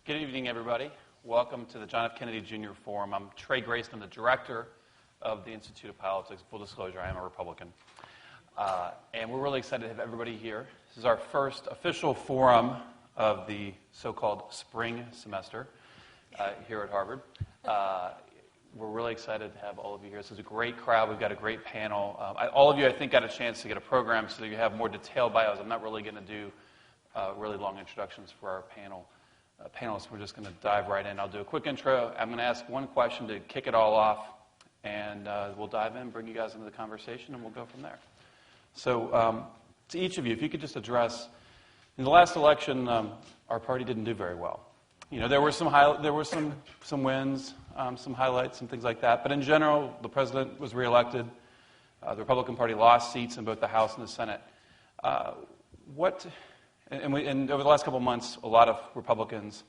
Good evening, everybody. Welcome to the John F. Kennedy Jr. Forum. I'm Trey Grayson. I'm the director of the Institute of Politics. Full disclosure, I am a Republican. And we're really excited to have everybody here. This is our first official forum of the so-called spring semester here at Harvard. We're really excited to have all of you here. This is a great crowd. We've got a great panel. All of you, I think, got a chance to get a program so that you have more detailed bios. I'm not really going to do really long introductions for our panelists. We're just going to dive right in. I'll do a quick intro. I'm going to ask one question to kick it all off, and we'll dive in, bring you guys into the conversation, and we'll go from there. So to each of you, if you could just address, in the last election, our party didn't do very well. You know, there were some wins, some highlights, some things like that. But in general, the president was reelected. The Republican Party lost seats in both the House and the Senate. And over the last couple of months, a lot of Republicans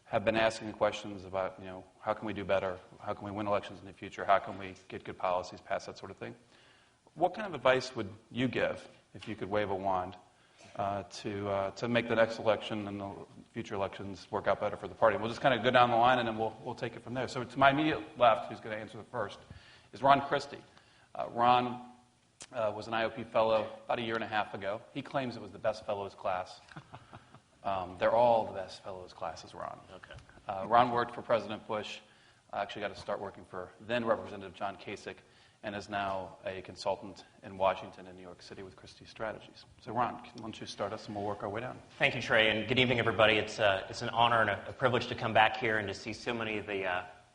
have been asking questions about, you know, how can we do better? How can we win elections in the future? How can we get good policies passed, that sort of thing? What kind of advice would you give, if you could wave a wand, to make the next election and the future elections work out better for the party? And we'll just kind of go down the line, and then we'll take it from there. So to my immediate left, who's going to answer the first, is Ron Christie. Ron was an IOP fellow about a year and a half ago. He claims it was the best fellows class. They're all the best fellows classes, Ron. Okay. Ron worked for President Bush. Actually got to start working for then Representative John Kasich, and is now a consultant in Washington and New York City with Christie Strategies. So Ron, why don't you start us and we'll work our way down. Thank you, Trey, and good evening, everybody. It's an honor and a privilege to come back here and to see so many of the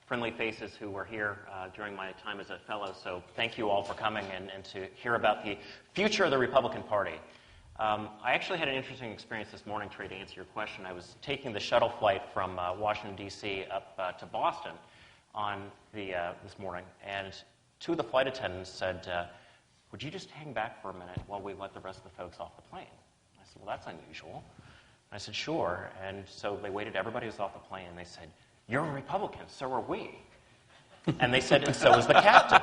friendly faces who were here during my time as a fellow. So thank you all for coming and to hear about the future of the Republican Party. I actually had an interesting experience this morning, Trey, to answer your question. I was taking the shuttle flight from Washington, D.C. up to Boston on this morning, and two of the flight attendants said, would you just hang back for a minute while we let the rest of the folks off the plane? I said, well, that's unusual. I said, sure. And so they waited. Everybody was off the plane, and they said, you're a Republican, so are we. And they said, and so is the captain.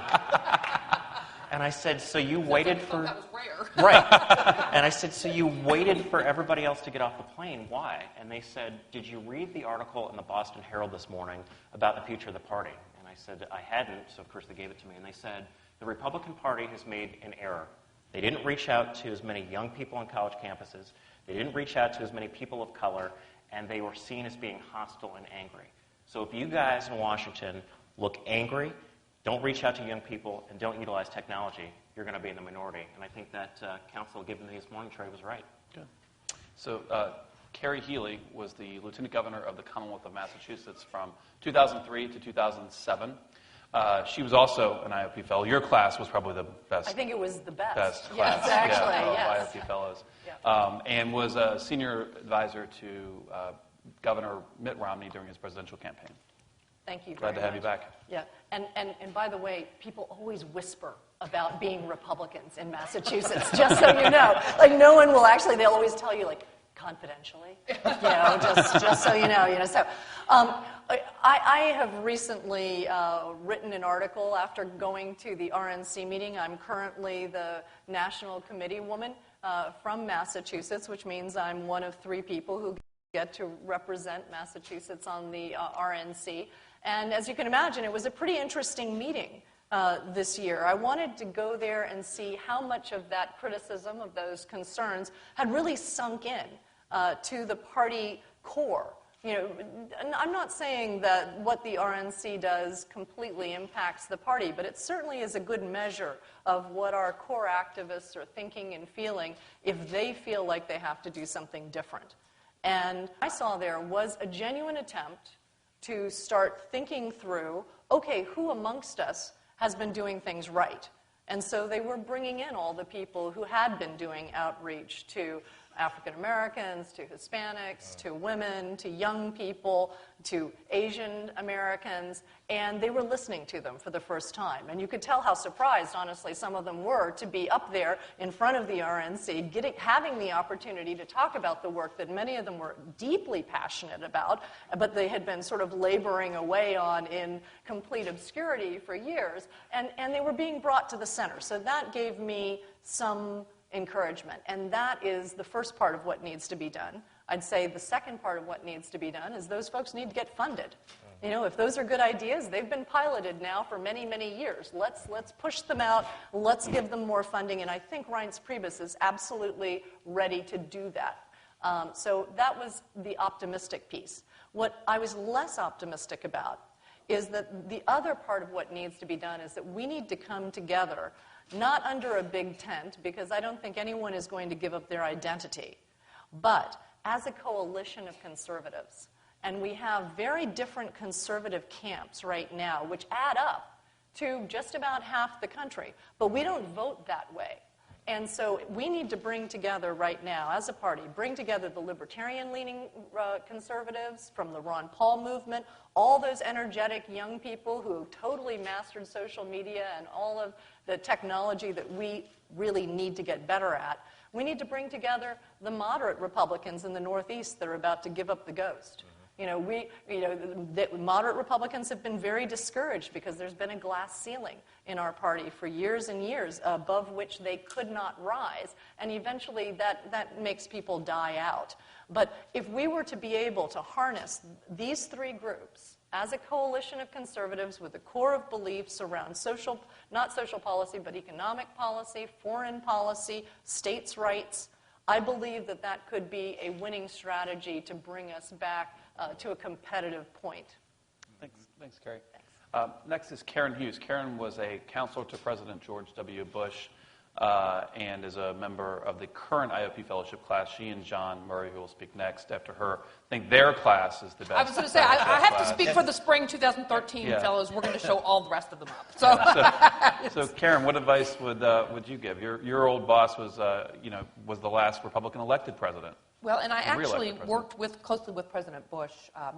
And I said, so you waited for... That was rare. Right. And I said, so you waited for everybody else to get off the plane. Why? And they said, did you read the article in the Boston Herald this morning about the future of the party? And I said, I hadn't, so of course they gave it to me. And they said, the Republican Party has made an error. They didn't reach out to as many young people on college campuses. They didn't reach out to as many people of color. And they were seen as being hostile and angry. So if you guys in Washington look angry, don't reach out to young people, and don't utilize technology, you're going to be in the minority. And I think that counsel given to me this morning, Trey, was right. Good. So Kerry Healey was the Lieutenant Governor of the Commonwealth of Massachusetts from 2003 to 2007. She was also an IOP fellow. Your class was probably the best. I think it was the best. Best yes, class actually, of yes. IOP fellows. Yeah. And was a senior advisor to Governor Mitt Romney during his presidential campaign. Thank you. Glad to have you back. Yeah, and by the way, people always whisper about being Republicans in Massachusetts, just so you know. Like, no one will actually, they'll always tell you, like, confidentially, just so you know. So I have recently written an article after going to the RNC meeting. I'm currently the National Committee woman from Massachusetts, which means I'm one of three people who get to represent Massachusetts on the RNC. And as you can imagine, it was a pretty interesting meeting this year. I wanted to go there and see how much of that criticism, of those concerns, had really sunk in to the party core. You know, I'm not saying that what the RNC does completely impacts the party, but it certainly is a good measure of what our core activists are thinking and feeling if they feel like they have to do something different. And I saw there was a genuine attempt to start thinking through, okay, who amongst us has been doing things right? And so they were bringing in all the people who had been doing outreach to African Americans, to Hispanics, to women, to young people, to Asian Americans, and they were listening to them for the first time. And you could tell how surprised, honestly, some of them were to be up there in front of the RNC, having the opportunity to talk about the work that many of them were deeply passionate about, but they had been sort of laboring away on in complete obscurity for years, and they were being brought to the center. So that gave me some encouragement, and that is the first part of what needs to be done. I'd say the second part of what needs to be done is those folks need to get funded. You know, if those are good ideas, they've been piloted now for many, many years. Let's push them out. Let's give them more funding. And I think Reince Priebus is absolutely ready to do that. So that was the optimistic piece. What I was less optimistic about is that the other part of what needs to be done is that we need to come together, not under a big tent, because I don't think anyone is going to give up their identity, but as a coalition of conservatives. And we have very different conservative camps right now, which add up to just about half the country. But we don't vote that way. And so we need to bring together right now, as a party, bring together the libertarian-leaning conservatives from the Ron Paul movement, all those energetic young people who totally mastered social media and all of the technology that we really need to get better at. We need to bring together the moderate Republicans in the Northeast that are about to give up the ghost. The moderate Republicans have been very discouraged because there's been a glass ceiling in our party for years and years above which they could not rise, and eventually that makes people die out. But if we were to be able to harness these three groups as a coalition of conservatives with a core of beliefs around not social policy, but economic policy, foreign policy, states' rights, I believe that could be a winning strategy to bring us back to a competitive point. Thanks, Kerry. Next is Karen Hughes. Karen was a counselor to President George W. Bush and is a member of the current IOP fellowship class. She and John Murray, who will speak next after her, I think their class is the best. I was going to say, I have to speak for the spring 2013 fellows. We're going to show all the rest of them up. So Karen, what advice would you give? Your old boss was the last Republican elected president. Well, and I actually worked closely with President Bush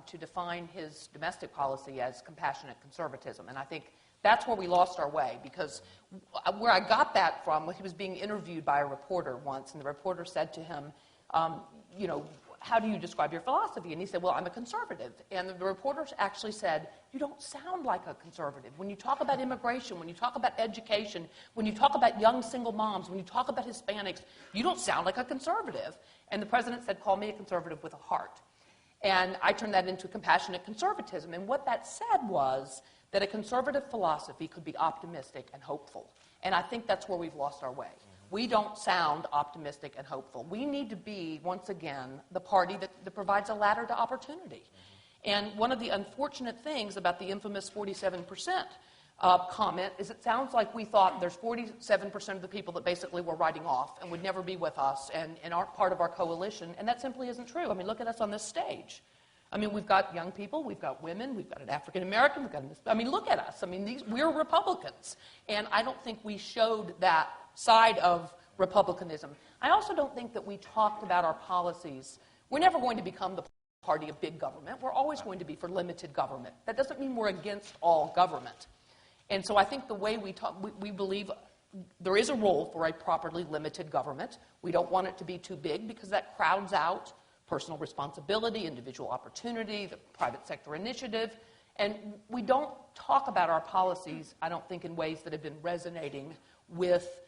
to define his domestic policy as compassionate conservatism. And I think that's where we lost our way, because where I got that from, he was being interviewed by a reporter once, and the reporter said to him, how do you describe your philosophy? And he said, well, I'm a conservative. And the reporter actually said, you don't sound like a conservative. When you talk about immigration, when you talk about education, when you talk about young single moms, when you talk about Hispanics, you don't sound like a conservative. And the president said, call me a conservative with a heart. And I turned that into compassionate conservatism. And what that said was that a conservative philosophy could be optimistic and hopeful. And I think that's where we've lost our way. We don't sound optimistic and hopeful. We need to be, once again, the party that provides a ladder to opportunity. And one of the unfortunate things about the infamous 47% comment is it sounds like we thought there's 47% of the people that basically were writing off and would never be with us and aren't part of our coalition, and that simply isn't true. I mean, look at us on this stage. I mean, we've got young people, we've got women, we've got an African American, look at us. I mean, we're Republicans, and I don't think we showed that side of republicanism. I also don't think that we talked about our policies. We're never going to become the party of big government. We're always going to be for limited government. That doesn't mean we're against all government. And so I think the way we talk, we believe there is a role for a properly limited government. We don't want it to be too big because that crowds out personal responsibility, individual opportunity, the private sector initiative. And we don't talk about our policies, I don't think, in ways that have been resonating with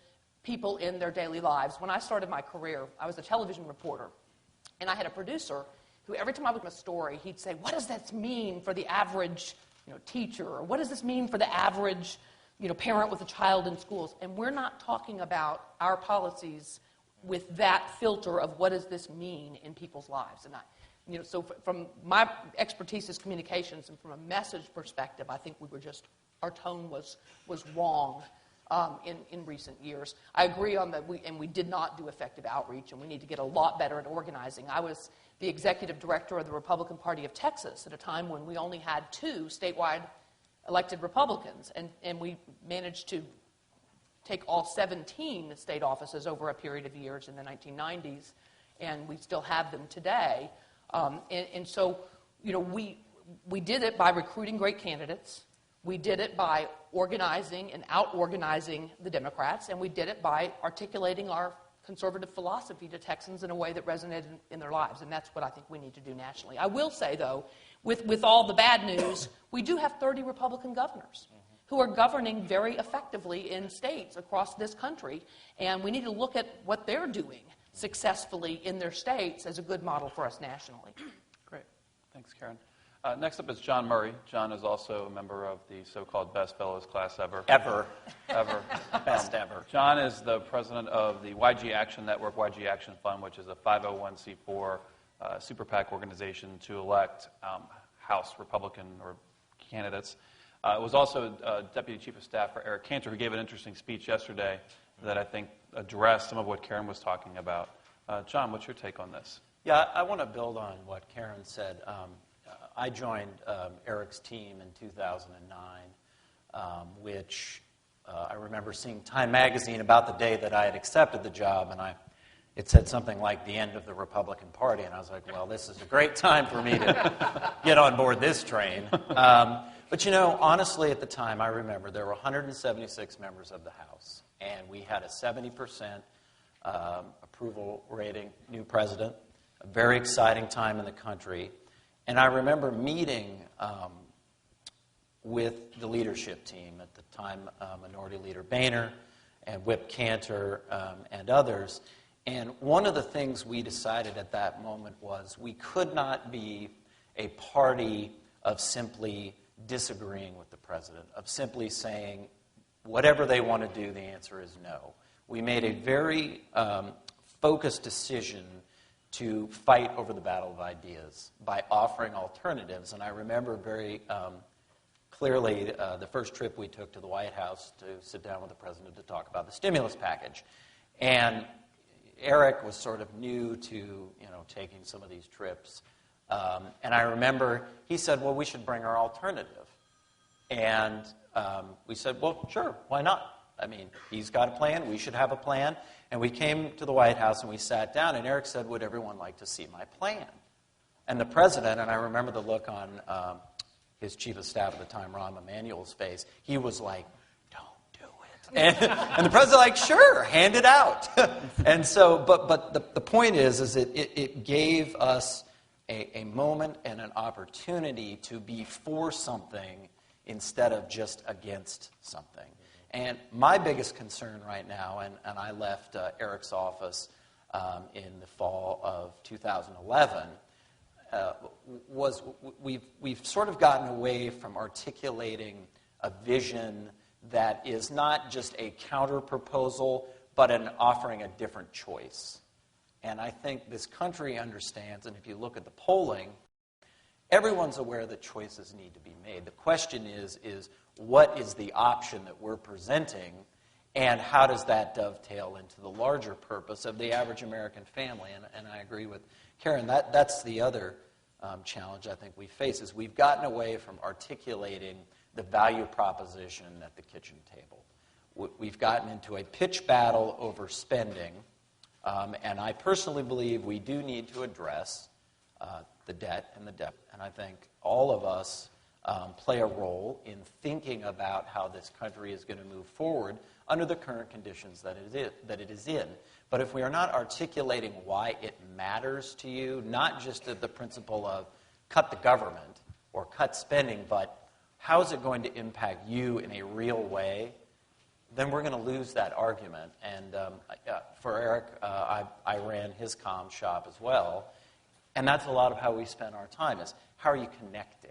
people in their daily lives. When I started my career, I was a television reporter, and I had a producer who every time I would give a story, he'd say, what does this mean for the average teacher? Or what does this mean for the average parent with a child in schools? And we're not talking about our policies with that filter of what does this mean in people's lives. And so from my expertise as communications and from a message perspective, I think our tone was wrong in recent years. I agree on that, we did not do effective outreach, and we need to get a lot better at organizing. I was the executive director of the Republican Party of Texas at a time when we only had 2 statewide elected Republicans, and we managed to take all 17 state offices over a period of years in the 1990s, and we still have them today. And so, we did it by recruiting great candidates. We did it by organizing and out-organizing the Democrats, and we did it by articulating our conservative philosophy to Texans in a way that resonated in their lives, and that's what I think we need to do nationally. I will say, though, with all the bad news, we do have 30 Republican governors who are governing very effectively in states across this country, and we need to look at what they're doing successfully in their states as a good model for us nationally. Great. Thanks, Karen. Next up is John Murray. John is also a member of the so-called Best Fellows class ever. Ever. Best ever. John is the president of the YG Action Network, YG Action Fund, which is a 501c4 super PAC organization to elect House Republican or candidates. Was also Deputy Chief of Staff for Eric Cantor, who gave an interesting speech yesterday that I think addressed some of what Karen was talking about. John, what's your take on this? Yeah, I want to build on what Karen said. I joined Eric's team in 2009, which I remember seeing Time Magazine about the day that I had accepted the job, and it said something like the end of the Republican Party, and I was like, well, this is a great time for me to get on board this train. But, honestly, at the time, I remember there were 176 members of the House, and we had a 70% approval rating, new president, a very exciting time in the country. And I remember meeting with the leadership team at the time, Minority Leader Boehner and Whip Cantor and others. And one of the things we decided at that moment was we could not be a party of simply disagreeing with the president, of simply saying whatever they want to do, the answer is no. We made a very focused decision to fight over the battle of ideas by offering alternatives. And I remember very clearly the first trip we took to the White House to sit down with the president to talk about the stimulus package. And Eric was sort of new to taking some of these trips. And I remember he said, well, we should bring our alternative. And we said, well, sure, why not? I mean, he's got a plan, we should have a plan. And we came to the White House and we sat down, and Eric said, would everyone like to see my plan? And the president, and I remember the look on his chief of staff at the time, Rahm Emanuel's face, he was like, don't do it. And the president like, sure, hand it out. And so, but the point is it gave us a moment and an opportunity to be for something instead of just against something. And my biggest concern right now, and I left Eric's office in the fall of 2011, was we've sort of gotten away from articulating a vision that is not just a counter-proposal, but an offering a different choice. And I think this country understands, and if you look at the polling, everyone's aware that choices need to be made. The question is what is the option that we're presenting, and how does that dovetail into the larger purpose of the average American family? And I agree with Karen, that's the other challenge I think we face, is we've gotten away from articulating the value proposition at the kitchen table. We've gotten into a pitch battle over spending, and I personally believe we do need to address the debt and the debt. And I think all of us play a role in thinking about how this country is going to move forward under the current conditions that it is in. But if we are not articulating why it matters to you, not just the principle of cut the government or cut spending, but how is it going to impact you in a real way, then we're going to lose that argument. And for Eric, I ran his comm shop as well. And that's a lot of how we spend our time, is how are you connecting?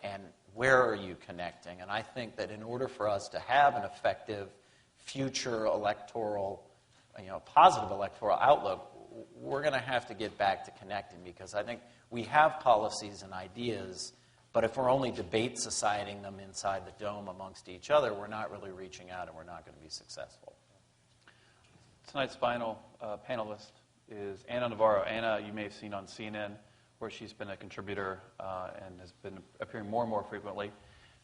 And where are you connecting? And I think that in order for us to have an effective future electoral, positive electoral outlook, we're going to have to get back to connecting, because I think we have policies and ideas, but if we're only debate societying them inside the dome amongst each other, we're not really reaching out and we're not going to be successful. Tonight's final panelist is Anna Navarro. Anna, you may have seen on CNN, where she's been a contributor and has been appearing more and more frequently.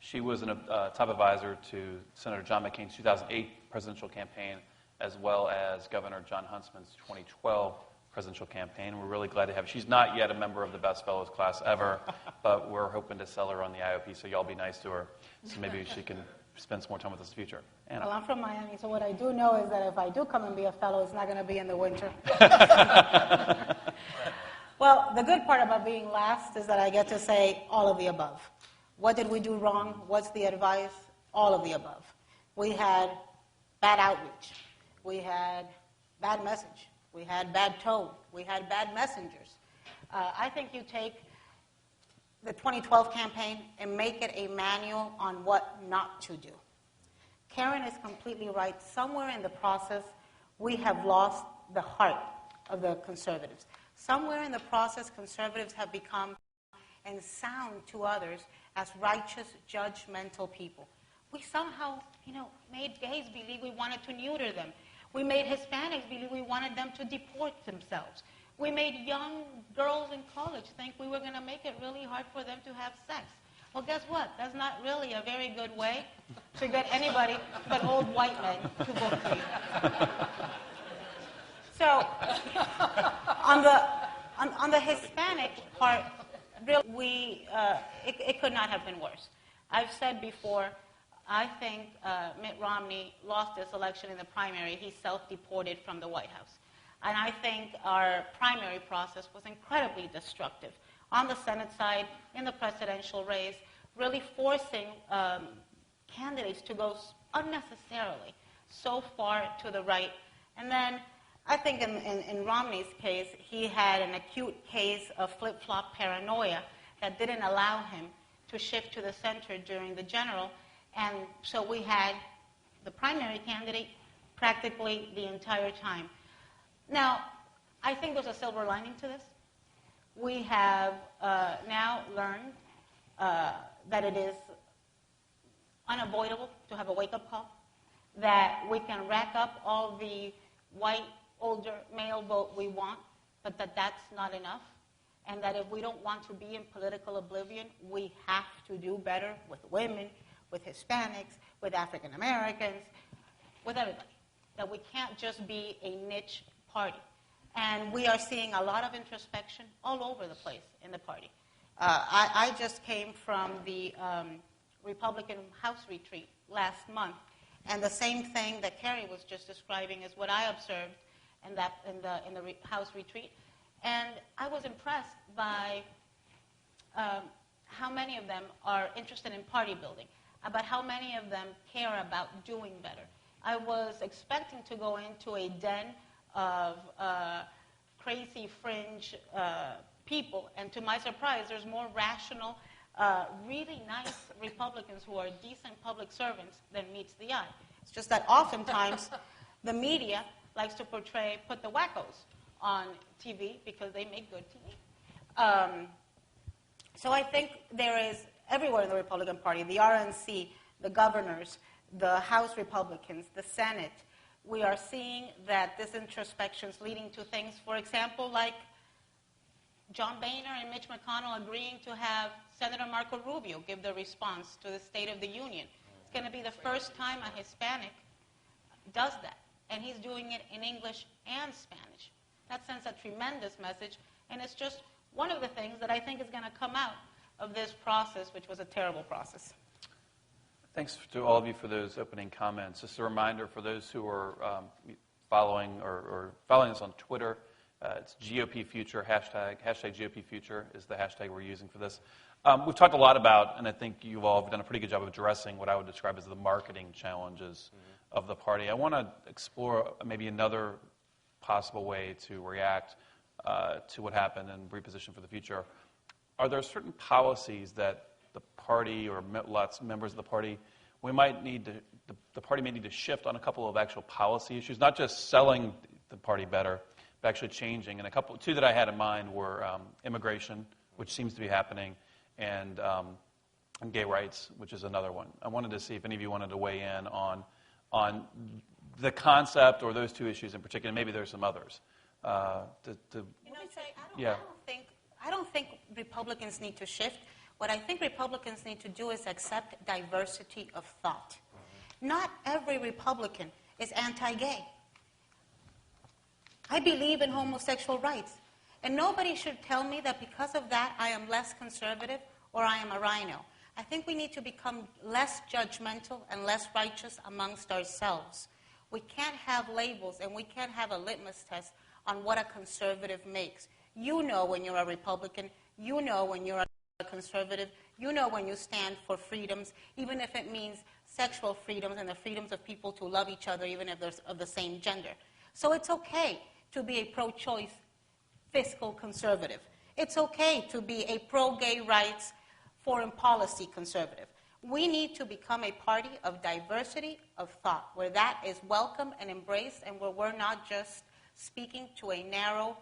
She was a top advisor to Senator John McCain's 2008 presidential campaign, as well as Governor John Huntsman's 2012 presidential campaign. We're really glad to have her. She's not yet a member of the Best Fellows class ever, but we're hoping to sell her on the IOP, so y'all be nice to her, so maybe she can spend some more time with us in the future. Anna. Well, I'm from Miami, so what I do know is that if I do come and be a fellow, it's not going to be in the winter. Well, the good part about being last is that I get to say all of the above. What did we do wrong? What's the advice? All of the above. We had bad outreach. We had bad message. we had bad tone, we had bad messengers. I think you take the 2012 campaign and make it a manual on what not to do. Karen is completely right. Somewhere in the process, we have lost the heart of the conservatives. Somewhere in the process, conservatives have become and sound to others as righteous, judgmental people. We somehow, made gays believe we wanted to neuter them. We made Hispanics believe we wanted them to deport themselves. We made young girls in college think we were going to make it really hard for them to have sex. Well, guess what? That's not really a very good way to get anybody but old white men to vote for you. So, on the Hispanic part, really, it could not have been worse. I've said before, I think Mitt Romney lost this election in the primary. He self-deported from the White House. And I think our primary process was incredibly destructive. On the Senate side, in the presidential race, really forcing candidates to go unnecessarily so far to the right. And then I think in Romney's case, he had an acute case of flip-flop paranoia that didn't allow him to shift to the center during the general. And so we had the primary candidate practically the entire time. Now, I think there's a silver lining to this. We have now learned that it is unavoidable to have a wake-up call, that we can rack up all the white, older male vote we want, but that's not enough, and that if we don't want to be in political oblivion, we have to do better with women, with Hispanics, with African Americans, with everybody. That we can't just be a niche party. And we are seeing a lot of introspection all over the place in the party. I just came from the Republican House retreat last month, and the same thing that Kerry was just describing is what I observed in the House retreat. And I was impressed by how many of them are interested in party building, about how many of them care about doing better. I was expecting to go into a den of crazy fringe people, and to my surprise, there's more rational, really nice Republicans who are decent public servants than meets the eye. It's just that oftentimes the media likes to put the wackos on TV because they make good TV. So I think there is, everywhere in the Republican Party, the RNC, the governors, the House Republicans, the Senate, we are seeing that this introspection is leading to things, for example, like John Boehner and Mitch McConnell agreeing to have Senator Marco Rubio give the response to the State of the Union. It's going to be the first time a Hispanic does that, and he's doing it in English and Spanish. That sends a tremendous message, and it's just one of the things that I think is going to come out of this process, which was a terrible process. Thanks to all of you for those opening comments. Just a reminder for those who are following us on Twitter, it's GOP Future, hashtag GOP Future is the hashtag we're using for this. We've talked a lot about, and I think you've all done a pretty good job of addressing what I would describe as the marketing challenges of the party. I want to explore maybe another possible way to react to what happened and reposition for the future. Are there certain policies that the party or lots of members of the party, we might need to, the party may need to shift on a couple of actual policy issues, not just selling the party better, but actually changing. And two that I had in mind were immigration, which seems to be happening, and gay rights, which is another one. I wanted to see if any of you wanted to weigh in on the concept or those two issues in particular. Maybe there's some others. I don't think Republicans need to shift. What I think Republicans need to do is accept diversity of thought. Not every Republican is anti-gay. I believe in homosexual rights. And nobody should tell me that because of that I am less conservative or I am a rhino. I think we need to become less judgmental and less righteous amongst ourselves. We can't have labels and we can't have a litmus test on what a conservative makes. You know when you're a Republican. You know when you're a conservative. You know when you stand for freedoms, even if it means sexual freedoms and the freedoms of people to love each other, even if they're of the same gender. So it's okay. to be a pro-choice fiscal conservative. It's okay to be a pro-gay rights foreign policy conservative. We need to become a party of diversity of thought, where that is welcome and embraced, and where we're not just speaking to a narrow,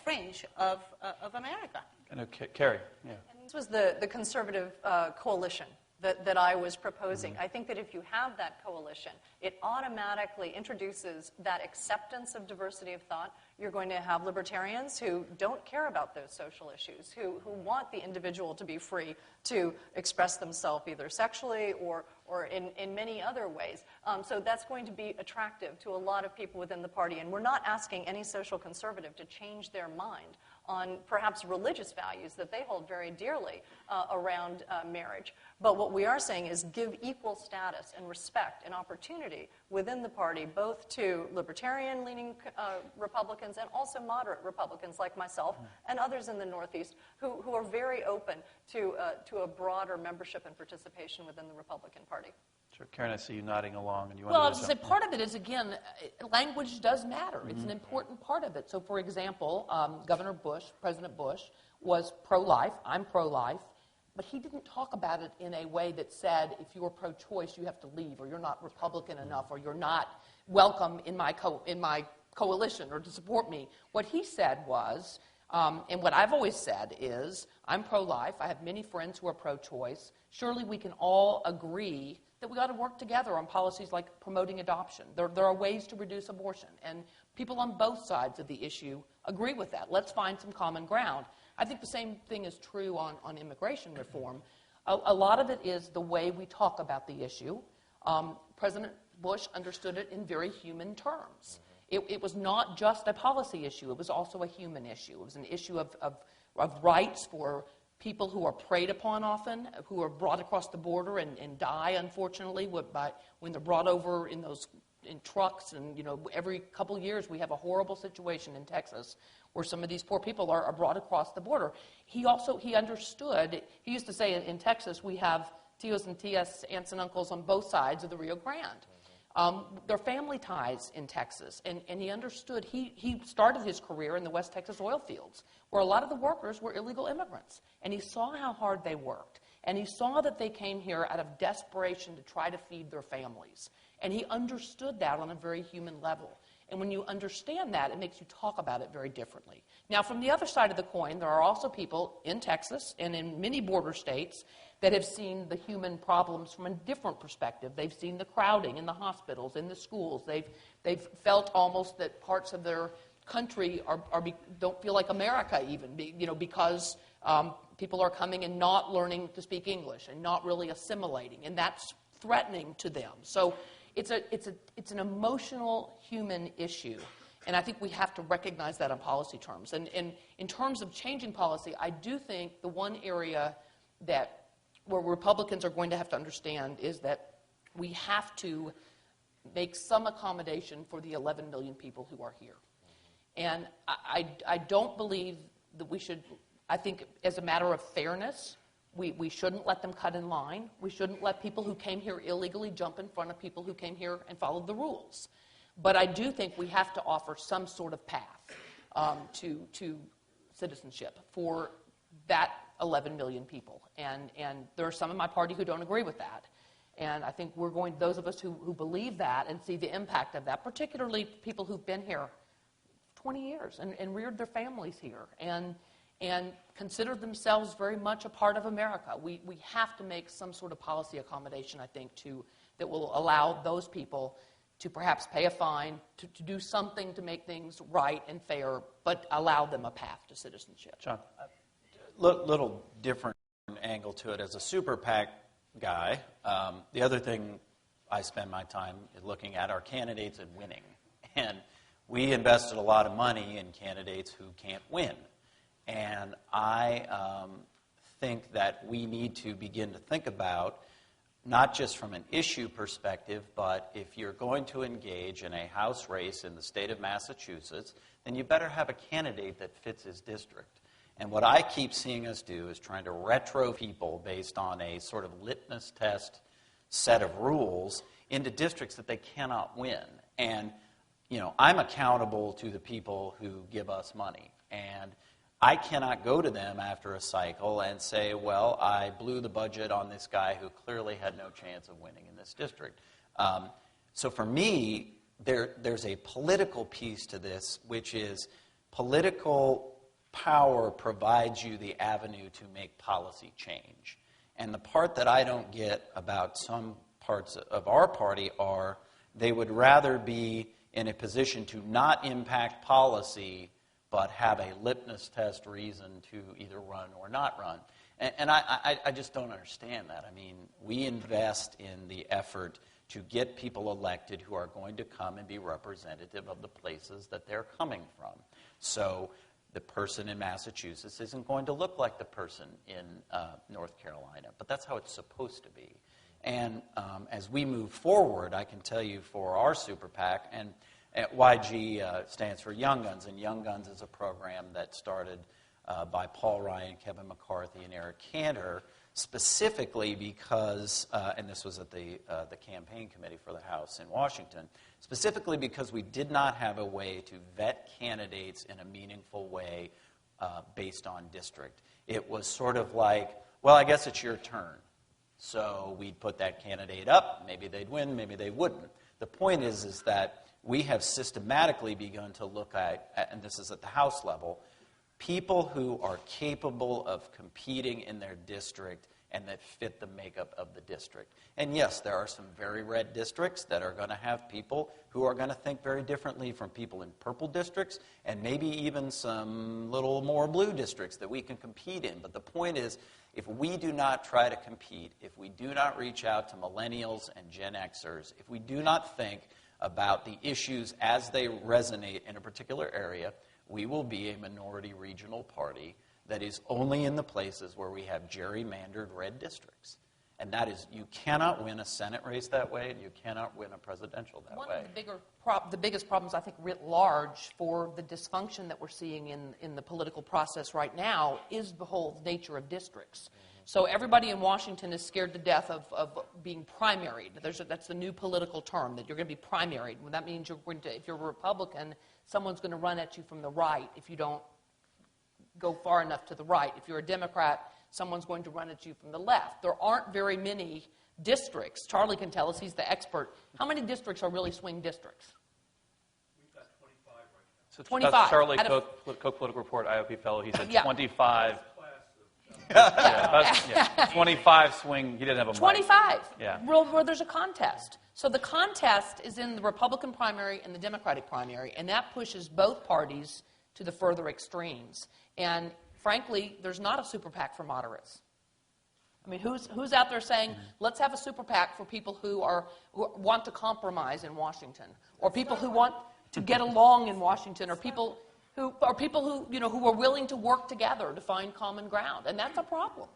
fringe of America. I know, Kerry. Yeah. And this was the conservative coalition that I was proposing. I think that if you have that coalition, it automatically introduces that acceptance of diversity of thought. You're going to have libertarians who don't care about those social issues, who want the individual to be free to express themselves either sexually or in many other ways. So that's going to be attractive to a lot of people within the party. And we're not asking any social conservative to change their mind on perhaps religious values that they hold very dearly around marriage. But what we are saying is give equal status and respect and opportunity within the party, both to libertarian-leaning Republicans and also moderate Republicans like myself and others in the Northeast who are very open to a broader membership and participation within the Republican Party. Sure. Karen, I see you nodding along. And you Well, I wanted was to going to say, part of it is, again, language does matter. It's an important part of it. So, for example, Governor Bush, President Bush, was pro-life. I'm pro-life. But he didn't talk about it in a way that said, if you're pro-choice, you have to leave, or you're not Republican enough, or you're not welcome in my coalition or to support me. What he said was, and what I've always said is, I'm pro-life. I have many friends who are pro-choice. Surely we can all agree that we ought to work together on policies like promoting adoption. There are ways to reduce abortion, and people on both sides of the issue agree with that. Let's find some common ground. I think the same thing is true on immigration reform. A lot of it is the way we talk about the issue. President Bush understood it in very human terms. It was not just a policy issue. It was also a human issue. It was an issue of rights for people who are preyed upon often, who are brought across the border and die, unfortunately, when they're brought over in trucks. And, every couple of years we have a horrible situation in Texas where some of these poor people are brought across the border. He understood. He used to say in Texas we have tios and tias, aunts and uncles on both sides of the Rio Grande. There are family ties in Texas, and he understood. He started his career in the West Texas oil fields, where a lot of the workers were illegal immigrants, and he saw how hard they worked, and he saw that they came here out of desperation to try to feed their families, and he understood that on a very human level. And when you understand that, it makes you talk about it very differently. Now, from the other side of the coin, there are also people in Texas and in many border states that have seen the human problems from a different perspective. They've seen the crowding in the hospitals, in the schools. They've felt almost that parts of their country don't feel like America even, because people are coming and not learning to speak English and not really assimilating, and that's threatening to them. So it's an emotional human issue, and I think we have to recognize that in policy terms. And in terms of changing policy, I do think the one area where Republicans are going to have to understand is that we have to make some accommodation for the 11 million people who are here. And I don't believe that we should, I think as a matter of fairness, we shouldn't let them cut in line. We shouldn't let people who came here illegally jump in front of people who came here and followed the rules. But I do think we have to offer some sort of path to citizenship for that 11 million people. And there are some in my party who don't agree with that. And I think those of us who believe that and see the impact of that, particularly people who've been here 20 years and reared their families here and consider themselves very much a part of America. We have to make some sort of policy accommodation, I think, that will allow those people to perhaps pay a fine, to do something to make things right and fair, but allow them a path to citizenship. John. Little different angle to it. As a super PAC guy, the other thing I spend my time looking at are candidates and winning. And we invested a lot of money in candidates who can't win. And I think that we need to begin to think about, not just from an issue perspective, but if you're going to engage in a House race in the state of Massachusetts, then you better have a candidate that fits his district. And what I keep seeing us do is trying to retro people based on a sort of litmus test set of rules into districts that they cannot win. And I'm accountable to the people who give us money. And I cannot go to them after a cycle and say, well, I blew the budget on this guy who clearly had no chance of winning in this district. So for me, there's a political piece to this, which is political power provides you the avenue to make policy change. And the part that I don't get about some parts of our party are they would rather be in a position to not impact policy but have a litmus test reason to either run or not run. And I just don't understand that. I mean, we invest in the effort to get people elected who are going to come and be representative of the places that they're coming from. So the person in Massachusetts isn't going to look like the person in North Carolina, but that's how it's supposed to be. And as we move forward, I can tell you for our super PAC, and YG stands for Young Guns, and Young Guns is a program that started by Paul Ryan, Kevin McCarthy, and Eric Cantor, specifically because, and this was at the campaign committee for the House in Washington, specifically because we did not have a way to vet candidates in a meaningful way based on district. It was sort of like, well, I guess it's your turn. So we'd put that candidate up. Maybe they'd win, maybe they wouldn't. The point is that we have systematically begun to look at, and this is at the House level, people who are capable of competing in their district and that fit the makeup of the district. And yes, there are some very red districts that are going to have people who are going to think very differently from people in purple districts, and maybe even some little more blue districts that we can compete in. But the point is, if we do not try to compete, if we do not reach out to millennials and Gen Xers, if we do not think about the issues as they resonate in a particular area, we will be a minority regional party that is only in the places where we have gerrymandered red districts. And that is, you cannot win a Senate race that way, and you cannot win a presidential that way. One of the biggest problems, I think, writ large for the dysfunction that we're seeing in the political process right now is the whole nature of districts. Mm-hmm. So everybody in Washington is scared to death of being primaried. That's the new political term, that you're going to be primaried. Well, that means if you're a Republican, someone's going to run at you from the right if you don't go far enough to the right. If you're a Democrat, someone's going to run at you from the left. There aren't very many districts. Charlie can tell us, he's the expert. How many districts are really swing districts? We've got 25 right now. So 25. That's Charlie Cook Political Report, IOP fellow. He said 25. 25 swing. He didn't have a mic. 25. Yeah. Where there's a contest. So the contest is in the Republican primary and the Democratic primary, and that pushes both parties to the further extremes. And frankly, there's not a super PAC for moderates. I mean, who's out there saying, let's have a super PAC for people who want to compromise in Washington, or people who want to get along in Washington, or people who are willing to work together to find common ground, and that's a problem.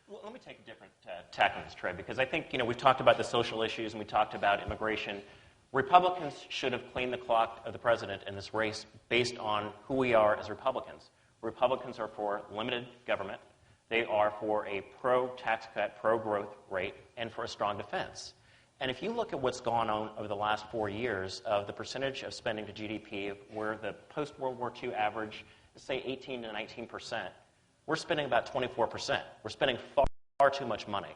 Well, let me take a different tack on this, Trey, because I think we've talked about the social issues and we talked about immigration. Republicans should have cleaned the clock of the president in this race based on who we are as Republicans. Republicans are for limited government. They are for a pro-tax cut, pro-growth rate, and for a strong defense. And if you look at what's gone on over the last 4 years of the percentage of spending to GDP, where the post-World War II average is, say, 18 to 19%, we're spending about 24%. We're spending far too much money.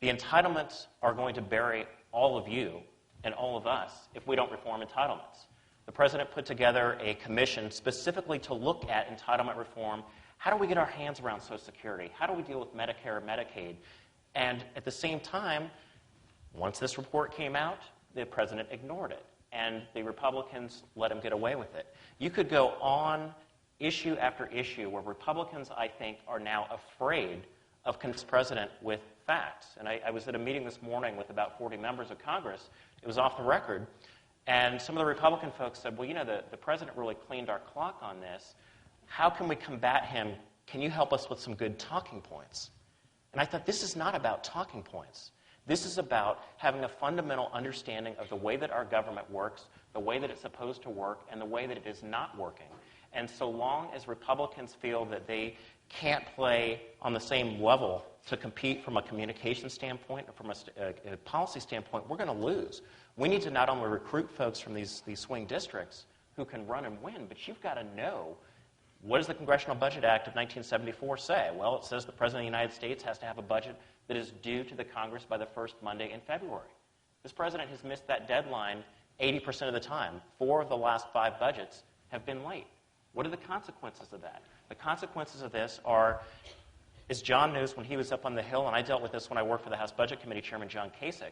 The entitlements are going to bury all of you and all of us if we don't reform entitlements. The president put together a commission specifically to look at entitlement reform. How do we get our hands around Social Security? How do we deal with Medicare and Medicaid? And at the same time, once this report came out, the president ignored it. And the Republicans let him get away with it. You could go on issue after issue where Republicans, I think, are now afraid of the president with facts. And I was at a meeting this morning with about 40 members of Congress. It was off the record. And some of the Republican folks said, well, the president really cleaned our clock on this. How can we combat him? Can you help us with some good talking points? And I thought, this is not about talking points. This is about having a fundamental understanding of the way that our government works, the way that it's supposed to work, and the way that it is not working. And so long as Republicans feel that they can't play on the same level to compete from a communication standpoint and from a policy standpoint, we're going to lose. We need to not only recruit folks from these swing districts who can run and win, but you've got to know, what does the Congressional Budget Act of 1974 say? Well, it says the President of the United States has to have a budget that is due to the Congress by the first Monday in February. This president has missed that deadline 80% of the time. 4 of the last 5 budgets have been late. What are the consequences of that? The consequences of this are, as John knows when he was up on the Hill, and I dealt with this when I worked for the House Budget Committee Chairman John Kasich,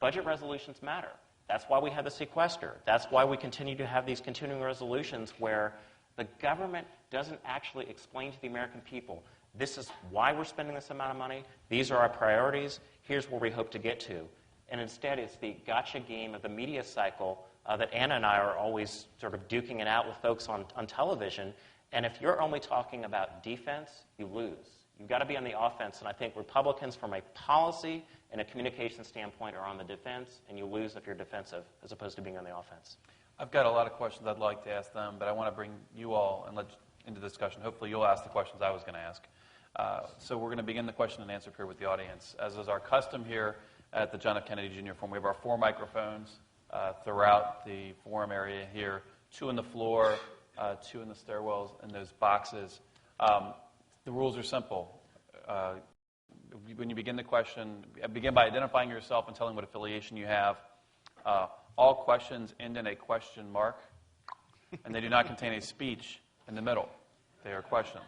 budget resolutions matter. That's why we have the sequester. That's why we continue to have these continuing resolutions where the government doesn't actually explain to the American people, this is why we're spending this amount of money, these are our priorities, here's where we hope to get to. And instead, it's the gotcha game of the media cycle that Anna and I are always sort of duking it out with folks on television. And if you're only talking about defense, you lose. You've got to be on the offense. And I think Republicans, from a policy and a communication standpoint, are on the defense, and you lose if you're defensive as opposed to being on the offense. I've got a lot of questions I'd like to ask them, but I want to bring you all into the discussion. Hopefully you'll ask the questions I was going to ask. So we're going to begin the question and answer period with the audience. As is our custom here at the John F. Kennedy Jr. Forum, we have our 4 microphones throughout the forum area here, 2 on the floor, 2 in the stairwells, and those boxes. The rules are simple. When you begin the question, begin by identifying yourself and telling what affiliation you have. All questions end in a question mark, and they do not contain a speech in the middle. They are questions.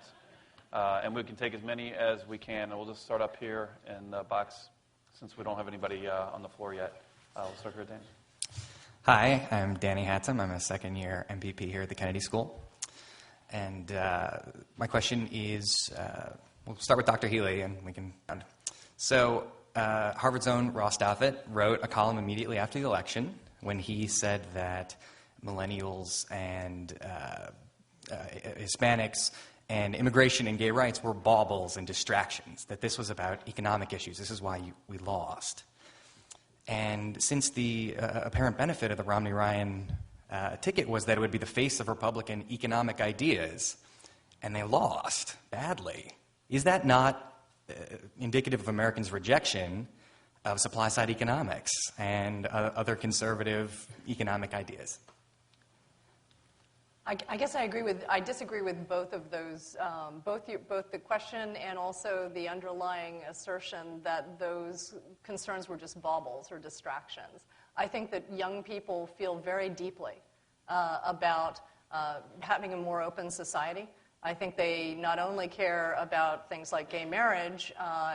And we can take as many as we can, and we'll just start up here in the box since we don't have anybody on the floor yet. We'll start here with Danny. Hi, I'm Danny Hatzum. I'm a second-year MPP here at the Kennedy School. And my question is, we'll start with Dr. Healey, and we can... So Harvard's own Ross Douthat wrote a column immediately after the election when he said that millennials and Hispanics and immigration and gay rights were baubles and distractions, that this was about economic issues. This is why we lost. And since the apparent benefit of the Romney-Ryan ticket was that it would be the face of Republican economic ideas, and they lost badly, is that not indicative of Americans' rejection of supply-side economics and other conservative economic ideas? I guess I disagree with both of those, both the question and also the underlying assertion that those concerns were just baubles or distractions. I think that young people feel very deeply about having a more open society. I think they not only care about things like gay marriage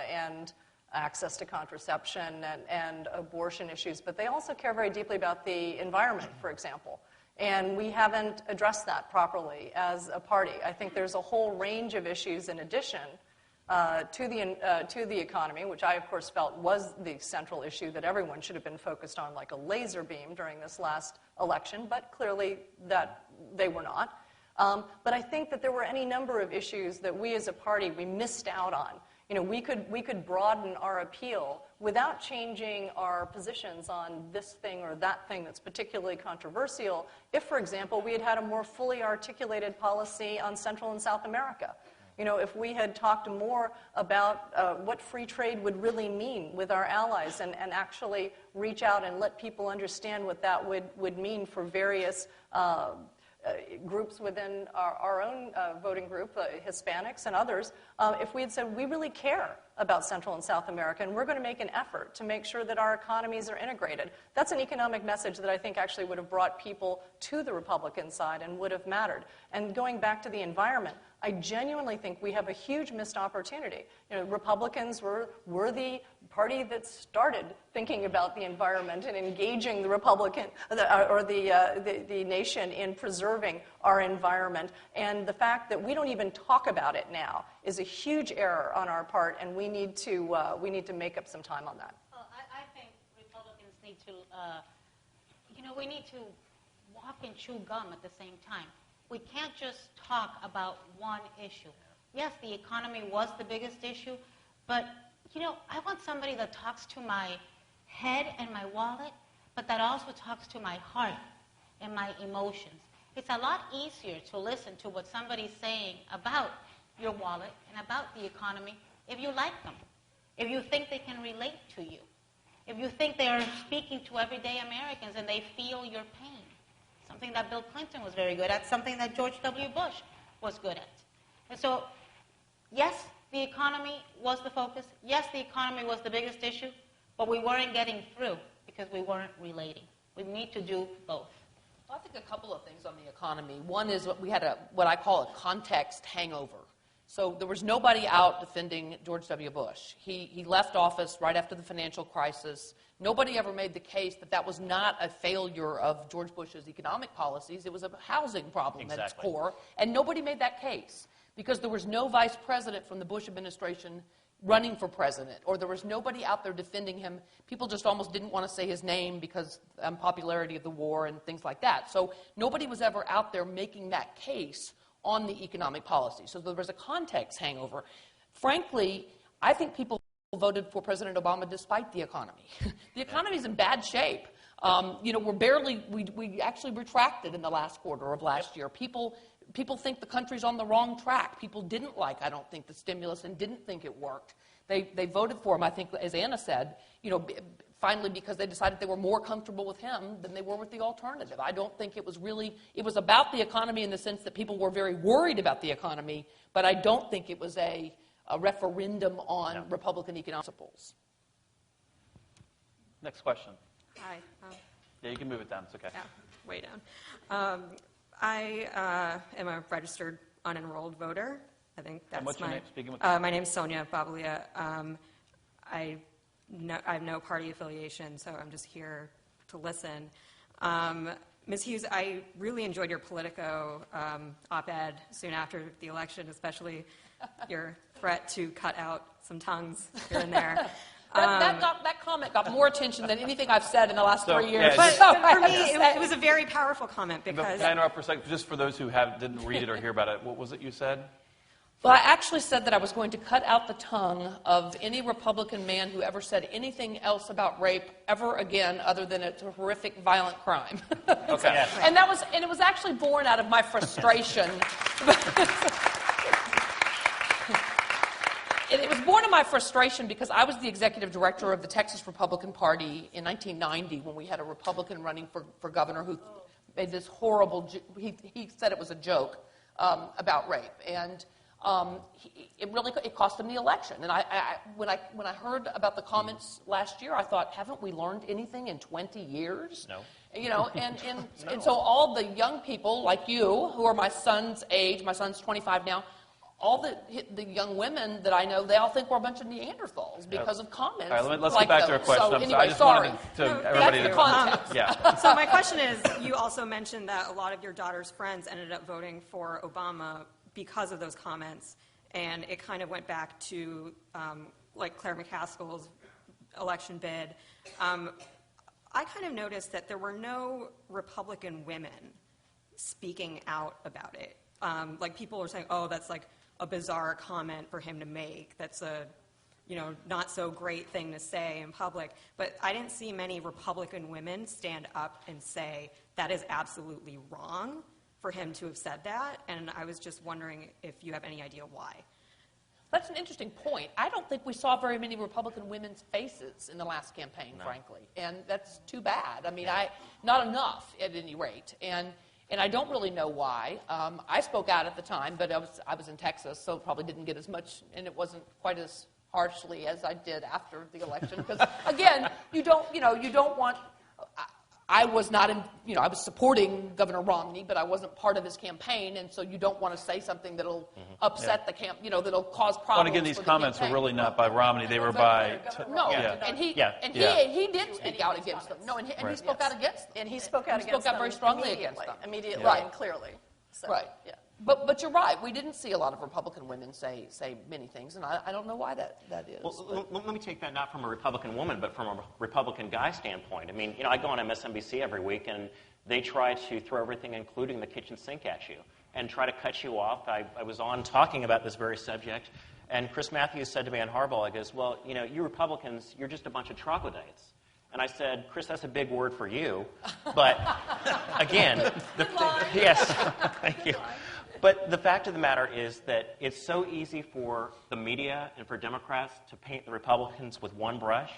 and access to contraception and abortion issues, but they also care very deeply about the environment, for example. And we haven't addressed that properly as a party. I think there's a whole range of issues in addition to the economy, which I, of course, felt was the central issue that everyone should have been focused on like a laser beam during this last election, but clearly that they were not. But I think that there were any number of issues that we as a party, we missed out on. You know, we could broaden our appeal without changing our positions on this thing or that thing that's particularly controversial if, for example, we had had a more fully articulated policy on Central and South America. You know, if we had talked more about what free trade would really mean with our allies and actually reach out and let people understand what that would mean for various groups within our own voting group, Hispanics and others, if we had said we really care about Central and South America and we're going to make an effort to make sure that our economies are integrated. That's an economic message that I think actually would have brought people to the Republican side and would have mattered. And going back to the environment, I genuinely think we have a huge missed opportunity. You know, Republicans were the party that started thinking about the environment and engaging the the nation in preserving our environment. And the fact that we don't even talk about it now is a huge error on our part, and we need to make up some time on that. Well, I think Republicans need to, we need to walk and chew gum at the same time. We can't just talk about one issue. Yes, the economy was the biggest issue, but, I want somebody that talks to my head and my wallet, but that also talks to my heart and my emotions. It's a lot easier to listen to what somebody's saying about your wallet and about the economy if you like them. if you think they can relate to you, if you think they are speaking to everyday Americans and they feel your pain, something that Bill Clinton was very good at, something that George W. Bush was good at. And so, yes, the economy was the focus. Yes, the economy was the biggest issue, but we weren't getting through because we weren't relating. We need to do both. I think a couple of things on the economy. One is we had what I call a context hangover. So there was nobody out defending George W. Bush. He left office right after the financial crisis. Nobody ever made the case that that was not a failure of George Bush's economic policies. It was a housing problem at its core. And nobody made that case because there was no vice president from the Bush administration running for president, or there was nobody out there defending him. People just almost didn't want to say his name because popularity of the war and things like that. So nobody was ever out there making that case on the economic policy. So there was a context hangover. Frankly, I think people voted for President Obama despite the economy. The economy is in bad shape. We actually retracted in the last quarter of last year. People think the country's on the wrong track. People didn't like, I don't think, the stimulus and didn't think it worked. They voted for him, I think, as Anna said, finally because they decided they were more comfortable with him than they were with the alternative. I don't think it was about the economy in the sense that people were very worried about the economy, but I don't think it was a referendum on Republican economic principles. Next question. Hi. Yeah, you can move it down. It's okay. Yeah, way down. I am a registered unenrolled voter. I think that's and what's your name? Speaking with my name is Sonia Babalia. I have no party affiliation, so I'm just here to listen. Ms. Hughes, I really enjoyed your Politico op-ed soon after the election, especially your threat to cut out some tongues here and there. That comment got more attention than anything I've said in the last 3 years. Yeah, but for me, it was a very powerful comment because... Can I interrupt for a second? Just for those who didn't read it or hear about it, what was it you said? Well, I actually said that I was going to cut out the tongue of any Republican man who ever said anything else about rape ever again other than it's a horrific, violent crime. Okay. Yes. And it was actually born out of my frustration. It was born of my frustration because I was the executive director of the Texas Republican Party in 1990 when we had a Republican running for governor who made this horrible, he said it was a joke about rape. And it cost him the election. And when I heard about the comments last year, I thought, haven't we learned anything in 20 years? No. And so all the young people like you, who are my son's age, my son's 25 now, all the young women that I know, they all think we're a bunch of Neanderthals because of comments. All right, let's like get back to our question. So, anyway, I just sorry. wanted everybody That's the context. Yeah. So my question is, you also mentioned that a lot of your daughter's friends ended up voting for Obama because of those comments, and it kind of went back to like Claire McCaskill's election bid. I kind of noticed that there were no Republican women speaking out about it. Like people were saying, oh, that's like a bizarre comment for him to make. That's a, not so great thing to say in public. But I didn't see many Republican women stand up and say that is absolutely wrong for him to have said that. And I was just wondering if you have any idea why. That's an interesting point. I don't think we saw very many Republican women's faces in the last campaign, frankly. And that's too bad. I mean, not enough at any rate. And I don't really know why. I spoke out at the time, but I was in Texas, so probably didn't get as much, and it wasn't quite as harshly as I did after the election. Because again, you don't want. I was not in. I was supporting Governor Romney, but I wasn't part of his campaign, and so you don't want to say something that'll upset the camp. That'll cause problems. Well, again, these comments were really not by Romney; they were by. And he did speak out against them. No, and he spoke out against them. And he spoke out against them very strongly against them. Immediately Right. and clearly. So, Right. Yeah. But you're right. We didn't see a lot of Republican women say many things, and I don't know why that is. Well, let me take that not from a Republican woman, but from a Republican guy standpoint. I mean, I go on MSNBC every week, and they try to throw everything, including the kitchen sink, at you and try to cut you off. I was on talking about this very subject, and Chris Matthews said to me on Harbaugh, he goes, well, you Republicans, you're just a bunch of troglodytes. And I said, Chris, that's a big word for you. But, again, yes, thank you. But the fact of the matter is that it's so easy for the media and for Democrats to paint the Republicans with one brush.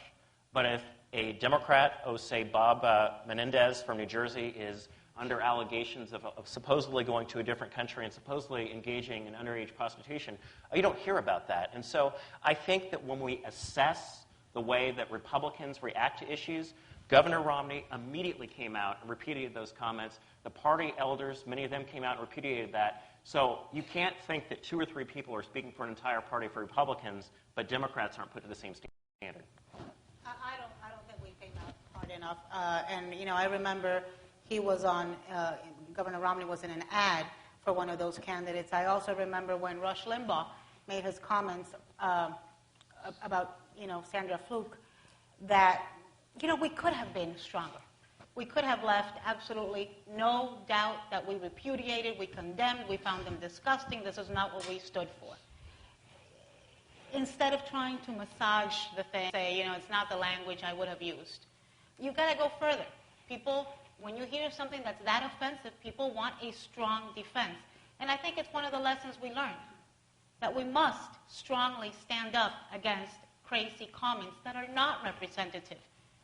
But if a Democrat, say Bob Menendez from New Jersey, is under allegations of supposedly going to a different country and supposedly engaging in underage prostitution, you don't hear about that. And so I think that when we assess the way that Republicans react to issues, Governor Romney immediately came out and repudiated those comments. The party elders, many of them came out and repudiated that. So you can't think that 2 or 3 people are speaking for an entire party for Republicans, but Democrats aren't put to the same standard. I don't think we came out hard enough. I remember he was on, Governor Romney was in an ad for one of those candidates. I also remember when Rush Limbaugh made his comments about, Sandra Fluke, that, we could have been stronger. We could have left absolutely no doubt that we repudiated, we condemned, we found them disgusting. This is not what we stood for. Instead of trying to massage the thing, say, it's not the language I would have used. You've got to go further. People, when you hear something that's that offensive, people want a strong defense. And I think it's one of the lessons we learned, that we must strongly stand up against crazy comments that are not representative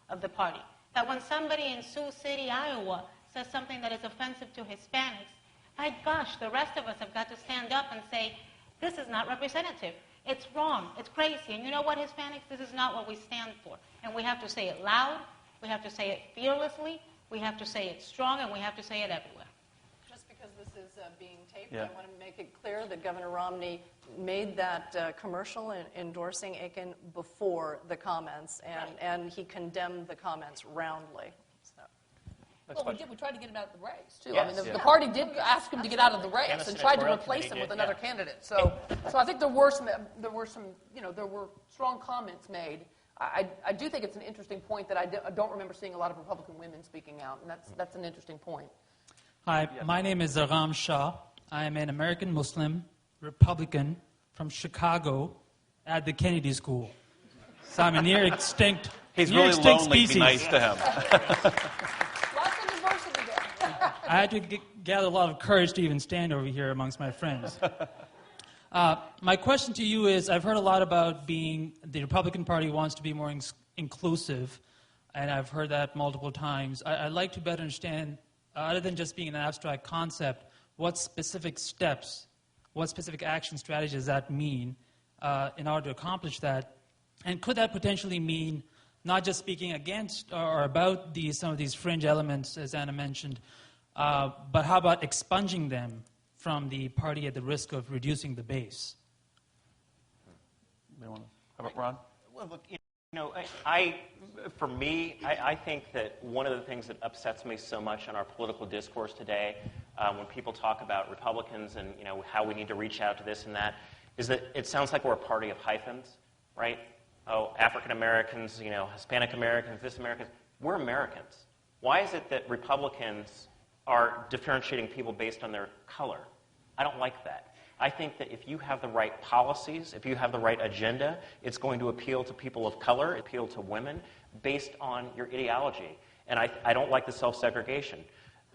of the party. That when somebody in Sioux City, Iowa, says something that is offensive to Hispanics, my gosh, the rest of us have got to stand up and say, this is not representative. It's wrong. It's crazy. And you know what, Hispanics? This is not what we stand for. And we have to say it loud. We have to say it fearlessly. We have to say it strong, and we have to say it everywhere. Just because this is being taped, Yeah. I want to make it clear that Governor Romney made that commercial endorsing Aiken before the comments, and he condemned the comments roundly. So. Well, we tried to get him out of the race, too. Yes. The party did ask him to get out of the race and tried to replace him with another candidate. So I think there were strong comments made. I do think it's an interesting point that I don't remember seeing a lot of Republican women speaking out, and that's an interesting point. Hi, my name is Aram Shah. I am an American Muslim Republican from Chicago at the Kennedy School. So I'm a near extinct He's near really extinct lonely. species. Be nice to him. Lots of diversity there. I had to gather a lot of courage to even stand over here amongst my friends. My question to you is, I've heard a lot about the Republican Party wants to be more inclusive, and I've heard that multiple times. I'd like to better understand, other than just being an abstract concept, what specific steps, what specific action strategies does that mean in order to accomplish that? And could that potentially mean not just speaking against or about some of these fringe elements, as Anna mentioned, but how about expunging them from the party at the risk of reducing the base? How about Ron? Well, look, for me, I think that one of the things that upsets me so much in our political discourse today, when people talk about Republicans and how we need to reach out to this and that, is that it sounds like we're a party of hyphens, right? Oh, African Americans, Hispanic Americans, this Americans. We're Americans. Why is it that Republicans are differentiating people based on their color? I don't like that. I think that if you have the right policies, if you have the right agenda, it's going to appeal to people of color, appeal to women, based on your ideology. And I don't like the self-segregation.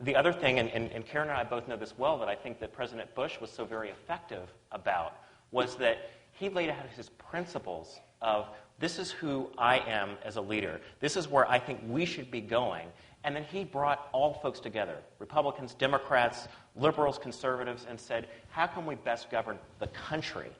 The other thing, and Karen and I both know this well, that I think that President Bush was so very effective about, was that he laid out his principles of, this is who I am as a leader. This is where I think we should be going. And then he brought all folks together, Republicans, Democrats, liberals, conservatives, and said, how can we best govern the country?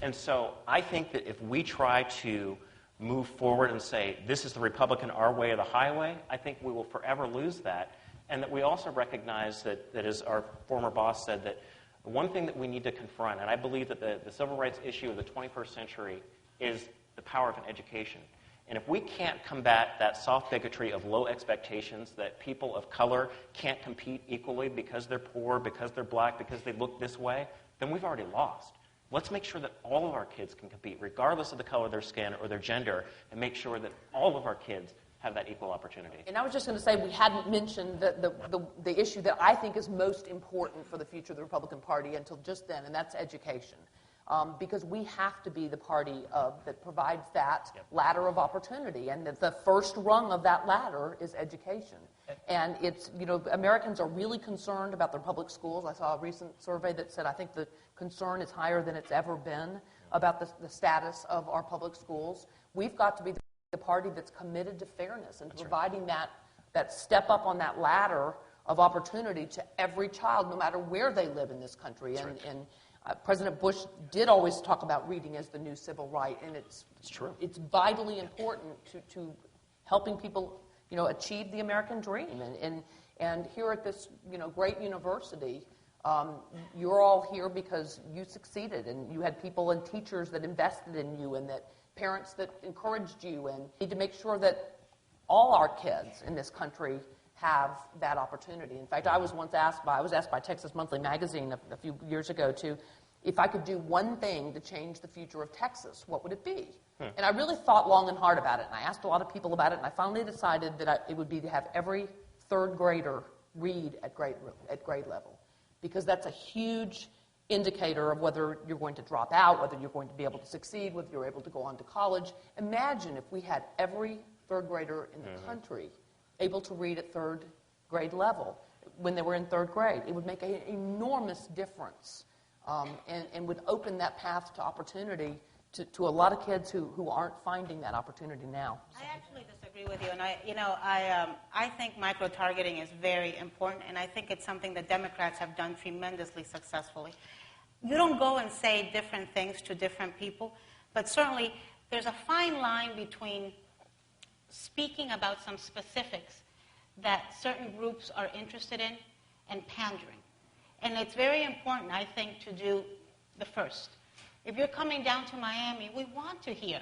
And so I think that if we try to move forward and say, this is the Republican, our way or the highway, I think we will forever lose that. And that we also recognize that as our former boss said, that the one thing that we need to confront, and I believe that the civil rights issue of the 21st century is the power of an education. And if we can't combat that soft bigotry of low expectations, that people of color can't compete equally because they're poor, because they're black, because they look this way, then we've already lost. Let's make sure that all of our kids can compete, regardless of the color of their skin or their gender, and make sure that all of our kids have that equal opportunity. And I was just going to say, we hadn't mentioned the issue that I think is most important for the future of the Republican Party until just then, and that's education. because we have to be the party that provides that ladder of opportunity. And the first rung of that ladder is education. And it's, Americans are really concerned about their public schools. I saw a recent survey that said I think the concern is higher than it's ever been about the status of our public schools. We've got to be the party that's committed to fairness and providing that step up on that ladder of opportunity to every child, no matter where they live in this country. And President Bush did always talk about reading as the new civil right, and it's true. It's vitally important to helping people, achieve the American dream. And here at this, great university, you're all here because you succeeded, and you had people and teachers that invested in you, and that parents that encouraged you, and need to make sure that all our kids in this country have that opportunity. In fact, I was asked by Texas Monthly Magazine a few years ago if I could do one thing to change the future of Texas, what would it be? And I really thought long and hard about it, and I asked a lot of people about it, and I finally decided that it would be to have every third grader read at grade level, because that's a huge indicator of whether you're going to drop out, whether you're going to be able to succeed, whether you're able to go on to college. Imagine if we had every third grader in the country able to read at third grade level when they were in third grade. It would make an enormous difference and would open that path to opportunity to a lot of kids who aren't finding that opportunity now. I actually disagree with you, and I think micro-targeting is very important, and I think it's something that Democrats have done tremendously successfully. You don't go and say different things to different people, but certainly there's a fine line between speaking about some specifics that certain groups are interested in and pandering. And it's very important, I think, to do the first. If you're coming down to Miami, we want to hear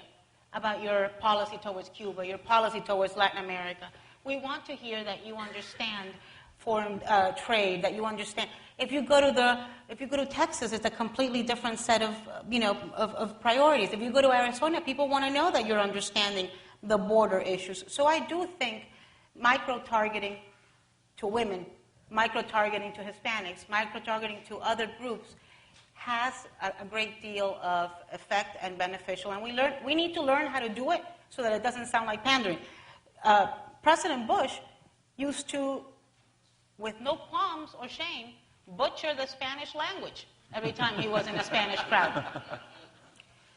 about your policy towards Cuba, your policy towards Latin America. We want to hear that you understand foreign trade, that you understand. If you go to Texas, it's a completely different set of priorities. If you go to Arizona, people want to know that you're understanding the border issues. So I do think micro-targeting to women, micro-targeting to Hispanics, micro-targeting to other groups has a great deal of effect and beneficial. And we need to learn how to do it so that it doesn't sound like pandering. President Bush used to, with no qualms or shame, butcher the Spanish language every time he was in a Spanish crowd.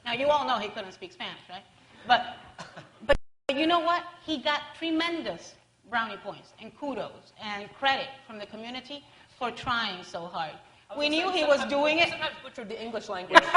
Now, you all know he couldn't speak Spanish, right? But you know what? He got tremendous brownie points and kudos and credit from the community for trying so hard. We knew he was doing it. Sometimes butchered the English language. Well,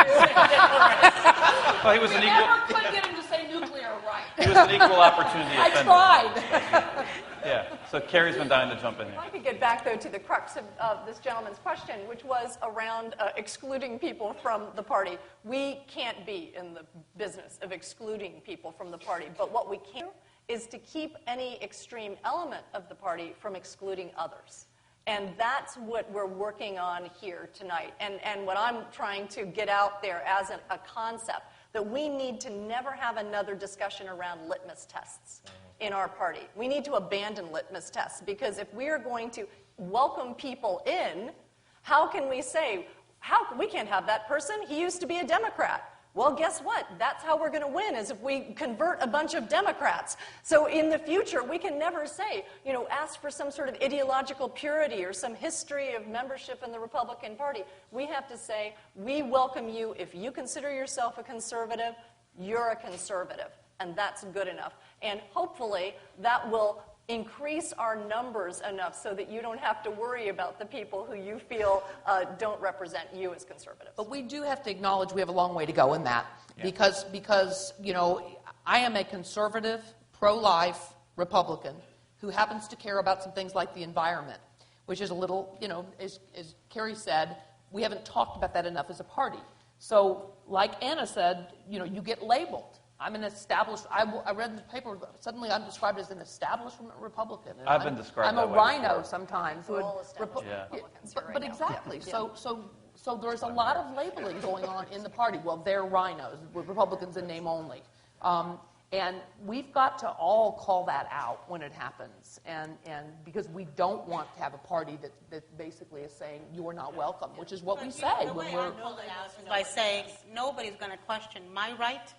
he was an equal. I never could get him to say nuclear right. He was an equal opportunity offender. I tried. Yeah. So Kerry's been dying to jump in here. If I could get back, though, to the crux of this gentleman's question, which was around excluding people from the party. We can't be in the business of excluding people from the party, but what we can do is to keep any extreme element of the party from excluding others. And that's what we're working on here tonight. And what I'm trying to get out there as a concept, that we need to never have another discussion around litmus tests in our party. We need to abandon litmus tests, because if we are going to welcome people in, how can we say, we can't have that person, he used to be a Democrat. Well, guess what? That's how we're going to win, is if we convert a bunch of Democrats. So in the future, we can never say, ask for some sort of ideological purity or some history of membership in the Republican Party. We have to say, we welcome you. If you consider yourself a conservative, you're a conservative. And that's good enough. And hopefully, that will increase our numbers enough so that you don't have to worry about the people who you feel don't represent you as conservatives. But we do have to acknowledge we have a long way to go in that, because I am a conservative, pro-life Republican who happens to care about some things like the environment, which is a little, as Kerry said, we haven't talked about that enough as a party. So, like Anna said, you get labeled. I'm an established. I read in the paper. Suddenly, I'm described as an establishment Republican. I've been described. I'm a rhino sometimes. We're all established Republicans here But right exactly. now. So there's a lot of labeling going on in the party. Well, they're rhinos. We're Republicans in name only. And we've got to all call that out when it happens, and because we don't want to have a party that basically is saying you're not welcome, which is what we say when we're... By saying nobody's going to question my right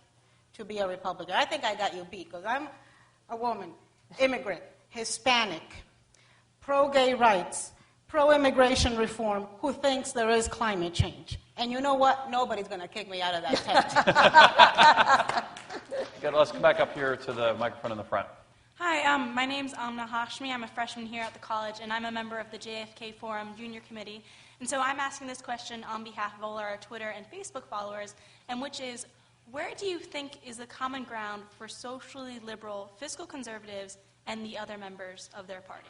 to be a Republican. I think I got you beat, because I'm a woman, immigrant, Hispanic, pro-gay rights, pro-immigration reform, who thinks there is climate change. And you know what? Nobody's going to kick me out of that tent. Good. Let's come back up here to the microphone in the front. Hi, my name's Amna Hashmi. I'm a freshman here at the college, and I'm a member of the JFK Forum Junior Committee. And so I'm asking this question on behalf of all our Twitter and Facebook followers, and which is, where do you think is the common ground for socially liberal fiscal conservatives and the other members of their party?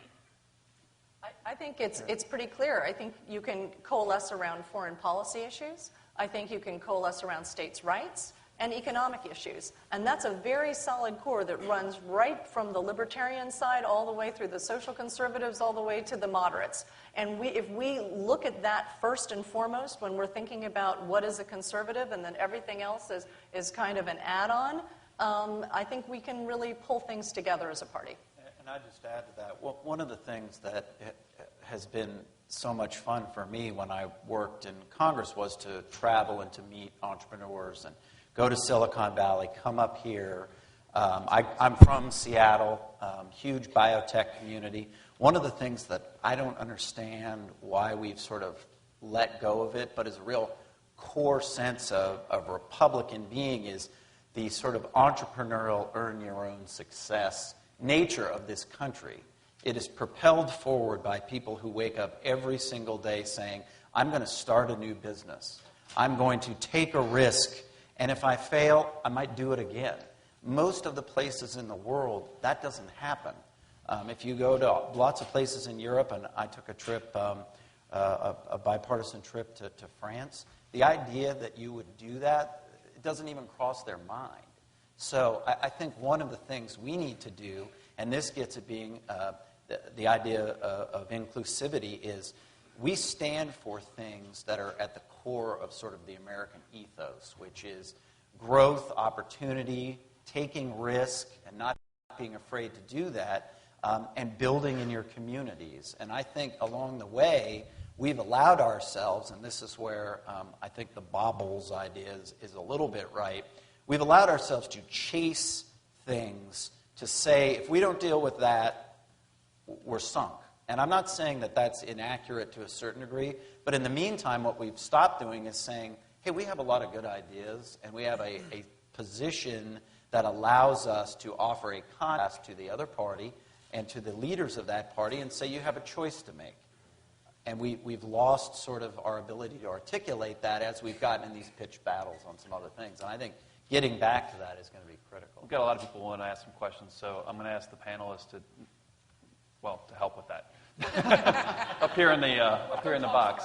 I think it's pretty clear. I think you can coalesce around foreign policy issues. I think you can coalesce around states' rights and economic issues. And that's a very solid core that runs right from the libertarian side all the way through the social conservatives, all the way to the moderates. And if we look at that first and foremost when we're thinking about what is a conservative, and then everything else is kind of an add-on, I think we can really pull things together as a party. And I just add to that, one of the things that has been so much fun for me when I worked in Congress was to travel and to meet entrepreneurs and go to Silicon Valley, come up here. I'm from Seattle, huge biotech community. One of the things that I don't understand why we've sort of let go of it, but is a real core sense of Republican being, is the sort of entrepreneurial, earn your own success nature of this country. It is propelled forward by people who wake up every single day saying, I'm going to start a new business. I'm going to take a risk, and if I fail, I might do it again. Most of the places in the world, that doesn't happen. If you go to lots of places in Europe, and I took a trip, a bipartisan trip to France, the idea that you would do that, it doesn't even cross their mind. So I think one of the things we need to do, and this gets at being the idea of inclusivity, is we stand for things that are at the core of sort of the American ethos, which is growth, opportunity, taking risk, and not being afraid to do that, and building in your communities. And I think along the way, we've allowed ourselves, and this is where I think the baubles idea is a little bit right, we've allowed ourselves to chase things, to say, if we don't deal with that, we're sunk. And I'm not saying that that's inaccurate to a certain degree, but in the meantime, what we've stopped doing is saying, hey, we have a lot of good ideas, and we have a position that allows us to offer a contrast to the other party and to the leaders of that party and say, you have a choice to make. And we've lost sort of our ability to articulate that as we've gotten in these pitched battles on some other things. And I think getting back to that is going to be critical. We've got a lot of people who want to ask some questions, so I'm going to ask the panelists to help with that. up here in the box.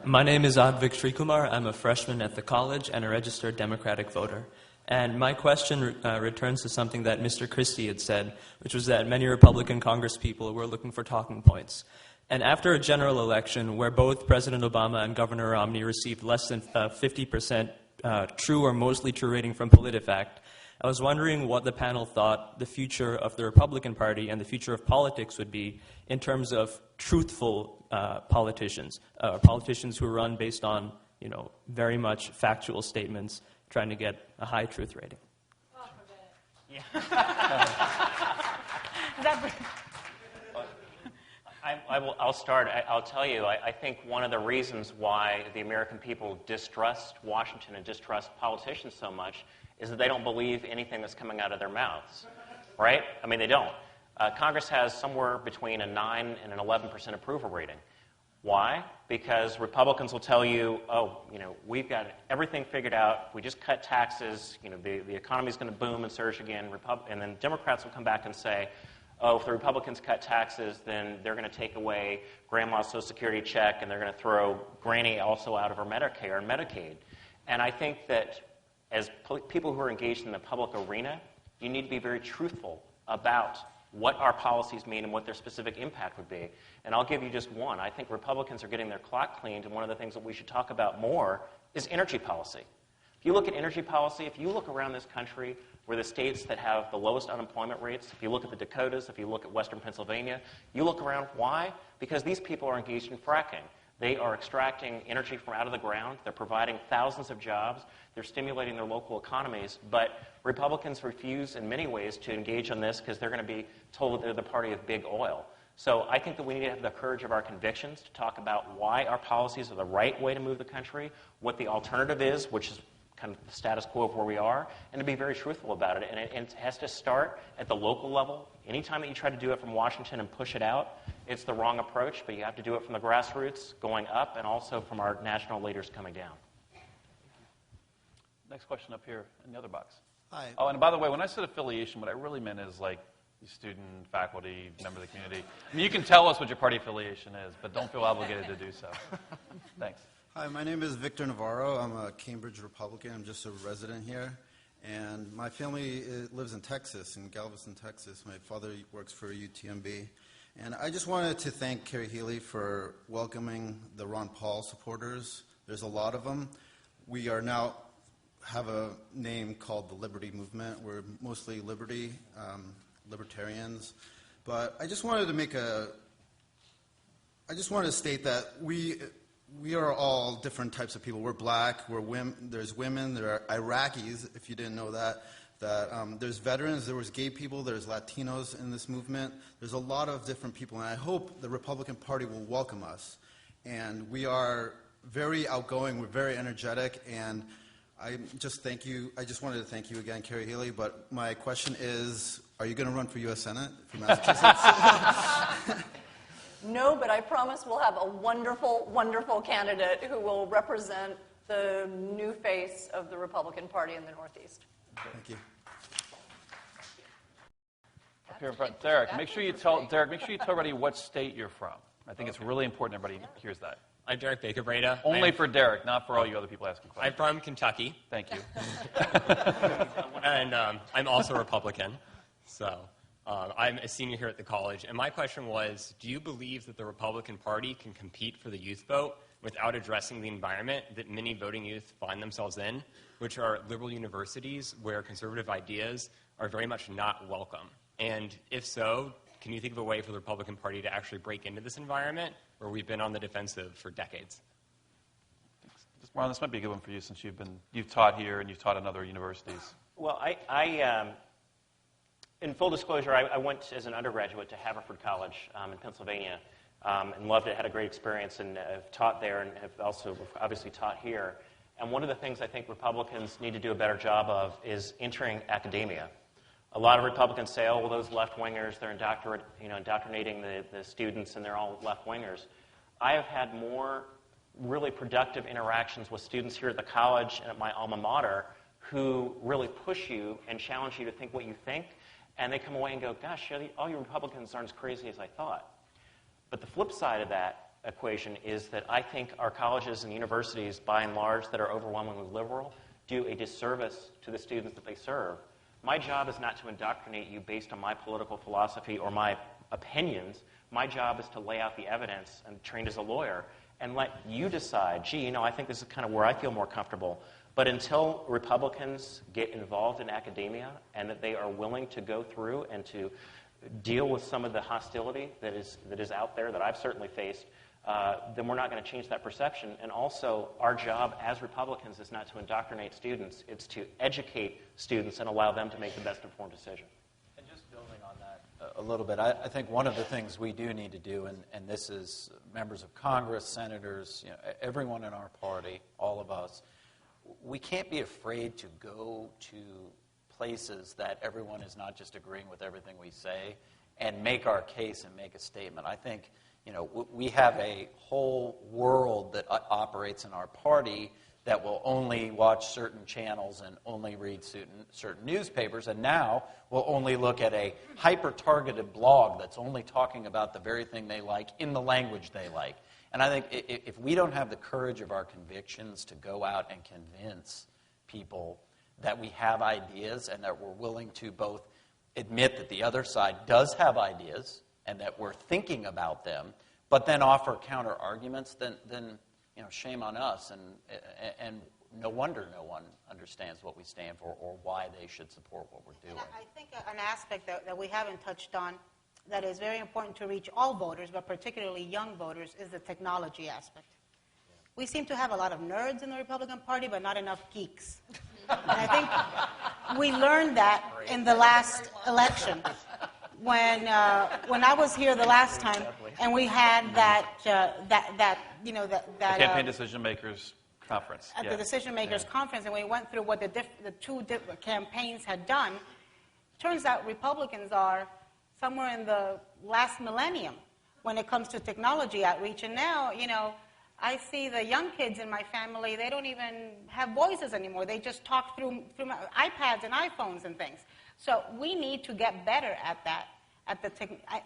My name is Advik Srikumar. I'm a freshman at the college and a registered Democratic voter. And my question returns to something that Mr. Christie had said, which was that many Republican congresspeople were looking for talking points. And after a general election where both President Obama and Governor Romney received less than 50% true or mostly true rating from PolitiFact, I was wondering what the panel thought the future of the Republican Party and the future of politics would be in terms of truthful politicians, politicians who run based on, very much factual statements, trying to get a high truth rating. I'll start. I'll tell you, I think one of the reasons why the American people distrust Washington and distrust politicians so much is that they don't believe anything that's coming out of their mouths, right? I mean, they don't. Congress has somewhere between a 9 and an 11% approval rating. Why? Because Republicans will tell you, we've got everything figured out. We just cut taxes. The economy's going to boom and surge again. And then Democrats will come back and say, if the Republicans cut taxes, then they're going to take away Grandma's Social Security check, and they're going to throw Granny also out of her Medicare and Medicaid. And I think that as people who are engaged in the public arena, you need to be very truthful about what our policies mean and what their specific impact would be. And I'll give you just one. I think Republicans are getting their clock cleaned, and one of the things that we should talk about more is energy policy. If you look at energy policy, if you look around this country, where the states that have the lowest unemployment rates, if you look at the Dakotas, if you look at Western Pennsylvania, you look around, why? Because these people are engaged in fracking. They are extracting energy from out of the ground. They're providing thousands of jobs. They're stimulating their local economies. But Republicans refuse in many ways to engage on this because they're going to be told that they're the party of big oil. So I think that we need to have the courage of our convictions to talk about why our policies are the right way to move the country, what the alternative is, which is kind of the status quo of where we are, and to be very truthful about it. And it has to start at the local level. Anytime that you try to do it from Washington and push it out, it's the wrong approach, but you have to do it from the grassroots going up and also from our national leaders coming down. Next question up here in the other box. Hi. Oh, and by the way, when I said affiliation, what I really meant is like student, faculty, member of the community. I mean, you can tell us what your party affiliation is, but don't feel obligated to do so. Thanks. Hi, my name is Victor Navarro. I'm a Cambridge Republican. I'm just a resident here. And my family lives in Texas, in Galveston, Texas. My father works for UTMB. And I just wanted to thank Kerry Healey for welcoming the Ron Paul supporters. There's a lot of them. We are now have a name called the Liberty Movement. We're mostly libertarians. But I just wanted to state that we are all different types of people. We're black, there's women, there are Iraqis, if you didn't know that. There's veterans, there was gay people, there's Latinos in this movement. There's a lot of different people, and I hope the Republican Party will welcome us. And we are very outgoing, we're very energetic, and I just wanted to thank you again, Kerry Healey, but my question is, are you going to run for U.S. Senate for Massachusetts? No, but I promise we'll have a wonderful, wonderful candidate who will represent the new face of the Republican Party in the Northeast. Thank you. Up here in front, Derek. Make sure you tell everybody what state you're from. I think it's really important everybody hears that. I'm Derek Baker-Breda. Only for Derek, not for all you other people asking questions. I'm from Kentucky. Thank you. And I'm also a Republican. So I'm a senior here at the college. And my question was, do you believe that the Republican Party can compete for the youth vote without addressing the environment that many voting youth find themselves in, which are liberal universities where conservative ideas are very much not welcome? And if so, can you think of a way for the Republican Party to actually break into this environment where we've been on the defensive for decades? Ron, this might be a good one for you since you've taught here and you've taught in other universities. Well, in full disclosure, I went as an undergraduate to Haverford College in Pennsylvania and loved it, had a great experience, and have taught there and have also obviously taught here. And one of the things I think Republicans need to do a better job of is entering academia. A lot of Republicans say, oh, well, those left-wingers, they're indoctrinating the students, and they're all left-wingers. I have had more really productive interactions with students here at the college and at my alma mater who really push you and challenge you to think what you think, and they come away and go, gosh, all you Republicans aren't as crazy as I thought. But the flip side of that equation is that I think our colleges and universities, by and large, that are overwhelmingly liberal, do a disservice to the students that they serve. My job is not to indoctrinate you based on my political philosophy or my opinions. My job is to lay out the evidence. I'm trained as a lawyer, and let you decide, gee, I think this is kind of where I feel more comfortable. But until Republicans get involved in academia and that they are willing to go through and to deal with some of the hostility that is out there that I've certainly faced, then we're not going to change that perception. And also, our job as Republicans is not to indoctrinate students. It's to educate students and allow them to make the best informed decision. And just building on that a little bit, I think one of the things we do need to do, and this is members of Congress, senators, everyone in our party, all of us, we can't be afraid to go to places that everyone is not just agreeing with everything we say and make our case and make a statement. I think we have a whole world that operates in our party that will only watch certain channels and only read certain newspapers, and now will only look at a hyper-targeted blog that's only talking about the very thing they like in the language they like. And I think if we don't have the courage of our convictions to go out and convince people that we have ideas and that we're willing to both admit that the other side does have ideas and that we're thinking about them, but then offer counter arguments, then shame on us. And no wonder no one understands what we stand for or why they should support what we're doing. And I think an aspect that we haven't touched on that is very important to reach all voters, but particularly young voters, is the technology aspect. We seem to have a lot of nerds in the Republican Party, but not enough geeks. And I think we learned that in the last election. When I was here the last time, and we had that campaign decision makers conference at the decision makers conference, and we went through what the two different campaigns had done. Turns out Republicans are somewhere in the last millennium when it comes to technology outreach, and now I see the young kids in my family. They don't even have voices anymore. They just talk through iPads and iPhones and things. So we need to get better at that.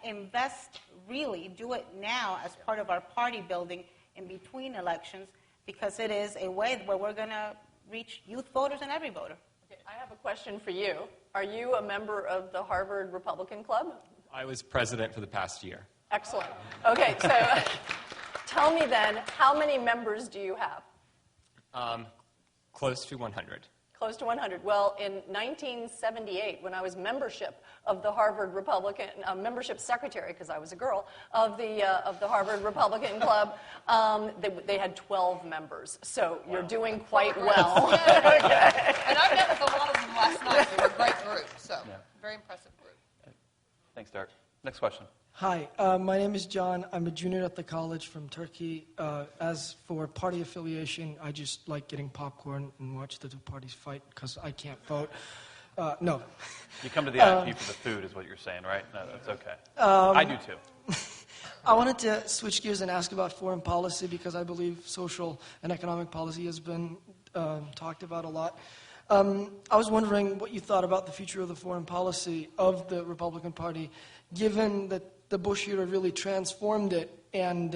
Invest, really, do it now as part of our party building in between elections, because it is a way where we're going to reach youth voters and every voter. Okay, I have a question for you. Are you a member of the Harvard Republican Club? I was president for the past year. Excellent. Okay, so tell me then, how many members do you have? Close to 100. Close to 100. Well, in 1978, when I was membership of the Harvard Republican, membership secretary, because I was a girl, of the Harvard Republican Club, they had 12 members. So you're doing quite well. Okay. And I met with a lot of them last night. They were a great group. So very impressive group. Thanks, Derek. Next question. Hi, my name is John. I'm a junior at the college from Turkey. As for party affiliation, I just like getting popcorn and watch the two parties fight because I can't vote. No. You come to the IP for the food is what you're saying, right? No, that's okay. I do too. I wanted to switch gears and ask about foreign policy because I believe social and economic policy has been talked about a lot. I was wondering what you thought about the future of the foreign policy of the Republican Party, given that the Bush era really transformed it, and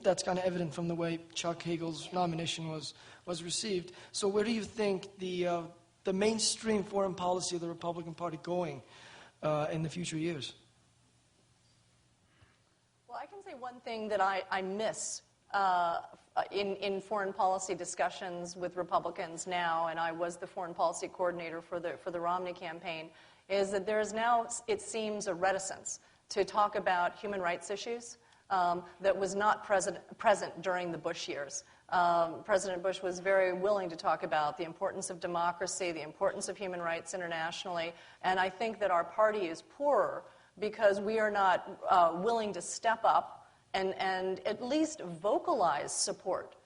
that's kind of evident from the way Chuck Hagel's nomination was received. So where do you think the mainstream foreign policy of the Republican Party going in the future years? Well, I can say one thing that I miss in foreign policy discussions with Republicans now, and I was the foreign policy coordinator for the Romney campaign, is that there is now, it seems, a reticence to talk about human rights issues that was not present during the Bush years. President Bush was very willing to talk about the importance of democracy, the importance of human rights internationally, and I think that our party is poorer because we are not willing to step up and at least vocalize support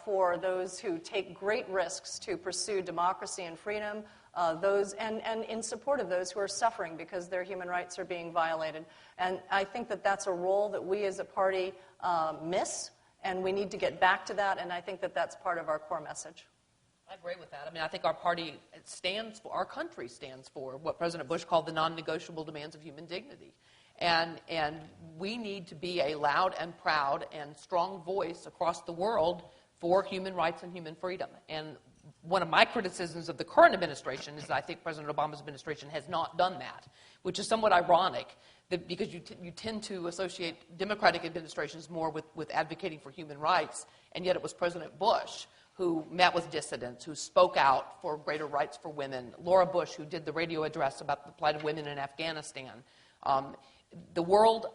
for those who take great risks to pursue democracy and freedom, and in support of those who are suffering because their human rights are being violated. And I think that that's a role that we as a party miss, and we need to get back to that, and I think that that's part of our core message. I agree with that. I mean, I think our party our country stands for what President Bush called the non-negotiable demands of human dignity. And we need to be a loud and proud and strong voice across the world for human rights and human freedom. And one of my criticisms of the current administration is that I think President Obama's administration has not done that, which is somewhat ironic because you tend to associate Democratic administrations more with advocating for human rights, and yet it was President Bush who met with dissidents, who spoke out for greater rights for women, Laura Bush, who did the radio address about the plight of women in Afghanistan. The world,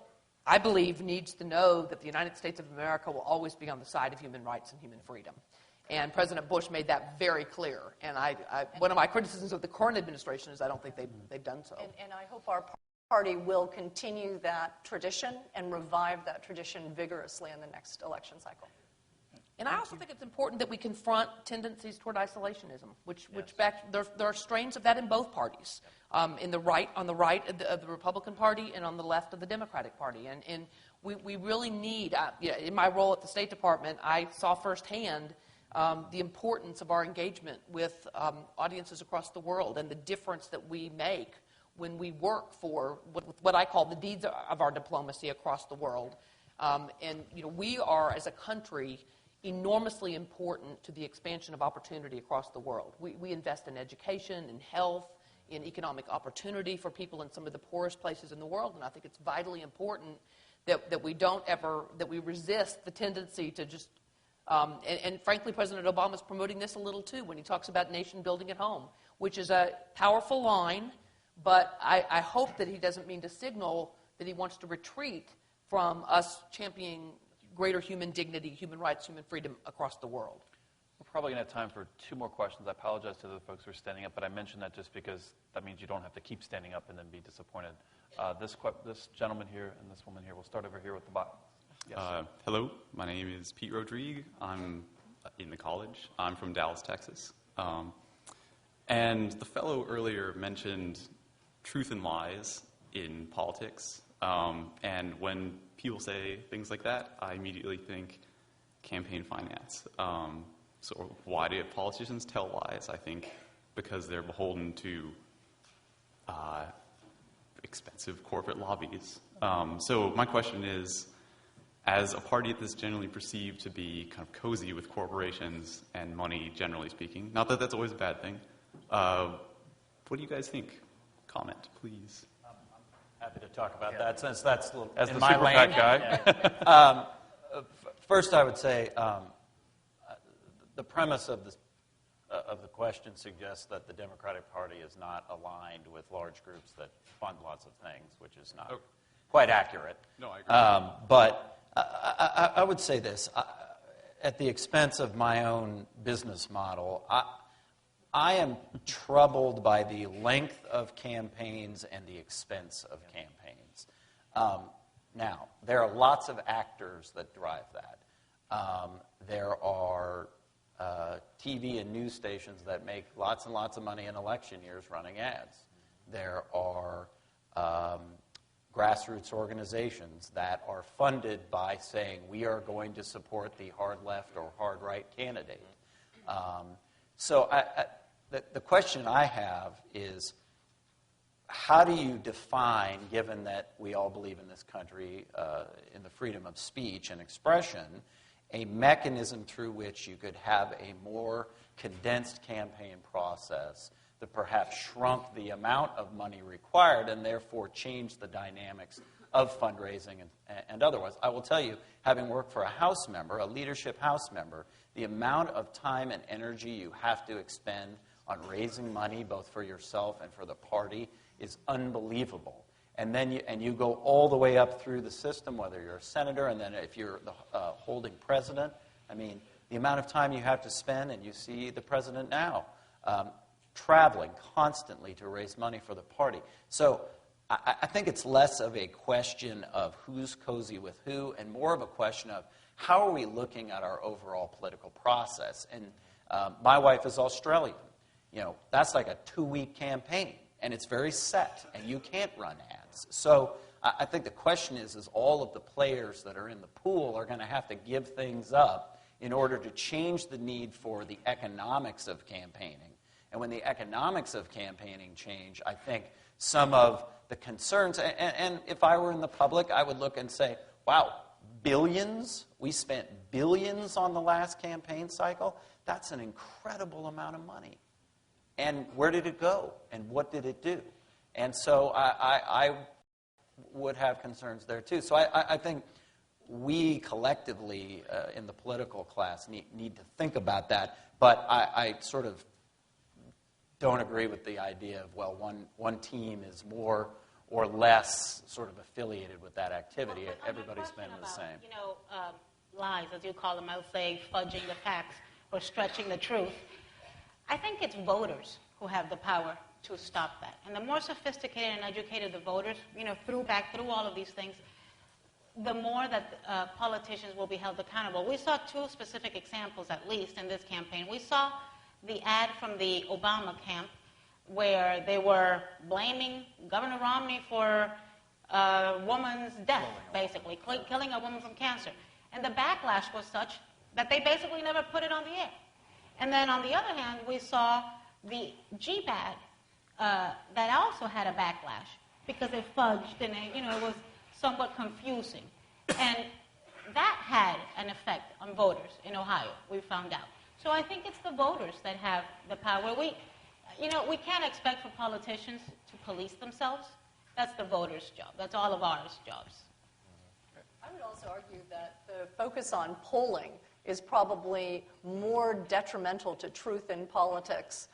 I believe, needs to know that the United States of America will always be on the side of human rights and human freedom. And President Bush made that very clear. And one of my criticisms of the current administration is I don't think they've done so. And I hope our party will continue that tradition and revive that tradition vigorously in the next election cycle. And I also think it's important that we confront tendencies toward isolationism, there are strains of that in both parties, on the right of the Republican Party and on the left of the Democratic Party. And we really need, in my role at the State Department, I saw firsthand the importance of our engagement with audiences across the world and the difference that we make when we work for what I call the deeds of our diplomacy across the world. We are, as a country, enormously important to the expansion of opportunity across the world. We invest in education, in health, in economic opportunity for people in some of the poorest places in the world, and I think it's vitally important that we resist the tendency to just And frankly, President Obama is promoting this a little too when he talks about nation building at home, which is a powerful line, but I hope that he doesn't mean to signal that he wants to retreat from us championing greater human dignity, human rights, human freedom across the world. We're probably going to have time for 2 more questions. I apologize to the folks who are standing up, but I mentioned that just because that means you don't have to keep standing up and then be disappointed. This gentleman here and this woman here, we'll start over here with the bottom. Yes. Hello, my name is Pete Rodrigue. I'm in the college. I'm from Dallas, Texas. And the fellow earlier mentioned truth and lies in politics. And when people say things like that, I immediately think campaign finance. So why do politicians tell lies? I think because they're beholden to expensive corporate lobbies. So my question is, as a party that's generally perceived to be kind of cozy with corporations and money, generally speaking, not that that's always a bad thing, what do you guys think? Comment, please. I'm happy to talk about that since that's as in the my super lane. PAC guy. First, I would say the premise of the question suggests that the Democratic Party is not aligned with large groups that fund lots of things, which is not quite accurate. No, I agree. But I would say this. At the expense of my own business model, I am troubled by the length of campaigns and the expense of campaigns. Now, there are lots of actors that drive that. There are TV and news stations that make lots and lots of money in election years running ads. There are grassroots organizations that are funded by saying we are going to support the hard left or hard right candidate. So the question I have is, how do you define, given that we all believe in this country in the freedom of speech and expression, a mechanism through which you could have a more condensed campaign process that perhaps shrunk the amount of money required and therefore changed the dynamics of fundraising and otherwise? I will tell you, having worked for a House member, a leadership House member, the amount of time and energy you have to expend on raising money both for yourself and for the party is unbelievable. And then you go all the way up through the system, whether you're a senator, and then if you're the holding president. I mean, the amount of time you have to spend, and you see the president now, traveling constantly to raise money for the party. So I think it's less of a question of who's cozy with who, and more of a question of how are we looking at our overall political process. And my wife is Australian. You know, that's like a 2-week campaign, and it's very set, and you can't run ads. So I think the question is all of the players that are in the pool are going to have to give things up in order to change the need for the economics of campaigning. And when the economics of campaigning change, I think some of the concerns, and if I were in the public, I would look and say, wow, billions? We spent billions on the last campaign cycle? That's an incredible amount of money. And where did it go? And what did it do? And so I would have concerns there too. So I think we collectively in the political class need to think about that. But I sort of don't agree with the idea of, well, one team is more or less sort of affiliated with that activity. Well, everybody's been the same. You know, lies, as you call them, I would say fudging the facts or stretching the truth. I think it's voters who have the power to stop that. And the more sophisticated and educated the voters, you know, through all of these things, the more that politicians will be held accountable. We saw 2 specific examples, at least, in this campaign. We saw the ad from the Obama camp where they were blaming Governor Romney for a woman's death, basically, killing a woman from cancer. And the backlash was such that they basically never put it on the air. And then on the other hand, we saw the Jeep ad that also had a backlash because it fudged and it was somewhat confusing. And that had an effect on voters in Ohio, we found out. So I think it's the voters that have the power. We can't expect for politicians to police themselves. That's the voters' job. That's all of ours jobs. I would also argue that the focus on polling is probably more detrimental to truth in politics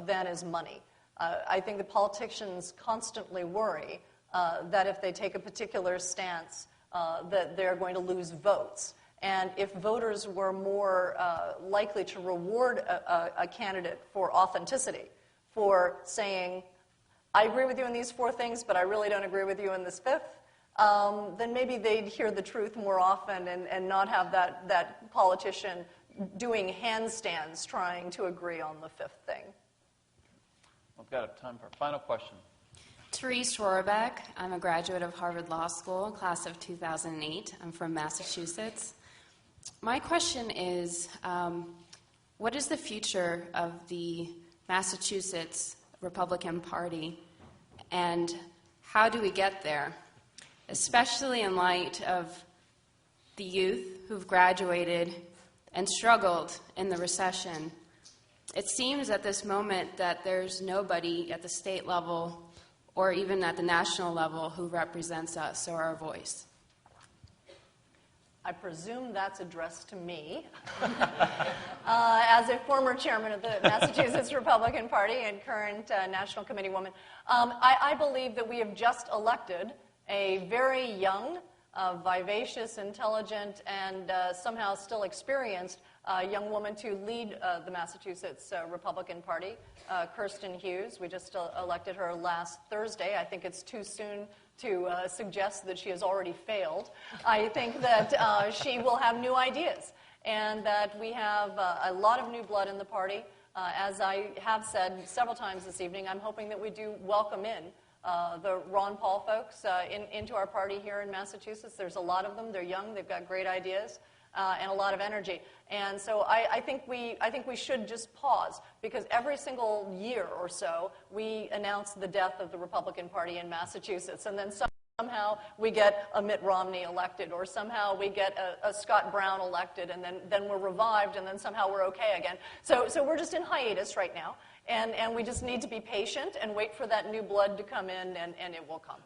than is money. I think the politicians constantly worry that if they take a particular stance, that they're going to lose votes. And if voters were more likely to reward a candidate for authenticity, for saying, I agree with you in these 4 things, but I really don't agree with you in this 5th, then maybe they'd hear the truth more often and not have that politician doing handstands trying to agree on the 5th thing. We've got time for a final question. Therese Rohrbeck. I'm a graduate of Harvard Law School, class of 2008. I'm from Massachusetts. My question is, what is the future of the Massachusetts Republican Party, and how do we get there, especially in light of the youth who've graduated and struggled in the recession? It seems at this moment that there's nobody at the state level or even at the national level who represents us or our voice. I presume that's addressed to me as a former chairman of the Massachusetts Republican Party and current National Committee woman. I believe that we have just elected a very young, vivacious, intelligent, and somehow still experienced young woman to lead the Massachusetts Republican Party, Kirsten Hughes. We just elected her last Thursday. I think it's too soon to suggest that she has already failed. I think that she will have new ideas and that we have a lot of new blood in the party. As I have said several times this evening, I'm hoping that we do welcome in the Ron Paul folks into our party here in Massachusetts. There's a lot of them. They're young. They've got great ideas. And a lot of energy. And so I think we should just pause, because every single year or so we announce the death of the Republican Party in Massachusetts, and then somehow we get a Mitt Romney elected, or somehow we get a Scott Brown elected, and then we're revived, and then somehow we're okay again. So we're just in hiatus right now, and we just need to be patient and wait for that new blood to come in, and it will come.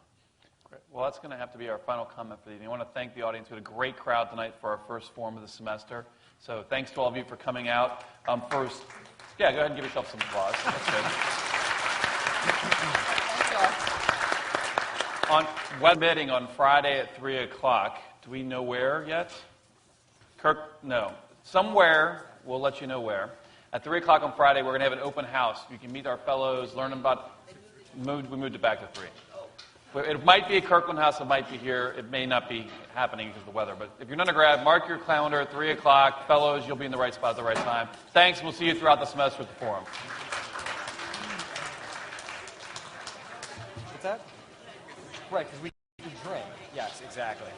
Well, that's going to have to be our final comment for the evening. I want to thank the audience. We had a great crowd tonight for our first forum of the semester. So thanks to all of you for coming out. First, go ahead and give yourself some applause. That's good. On web meeting on Friday at 3 o'clock. Do we know where yet? Kirk? No. Somewhere, we'll let you know where. At 3 o'clock on Friday, we're going to have an open house. You can meet our fellows, learn about... We moved it back to 3. It might be at Kirkland House, it might be here. It may not be happening because of the weather. But if you're an undergrad, mark your calendar at 3 o'clock. Fellows, you'll be in the right spot at the right time. Thanks, and we'll see you throughout the semester at the forum. What's that? Right, because we can drink. Yes, exactly.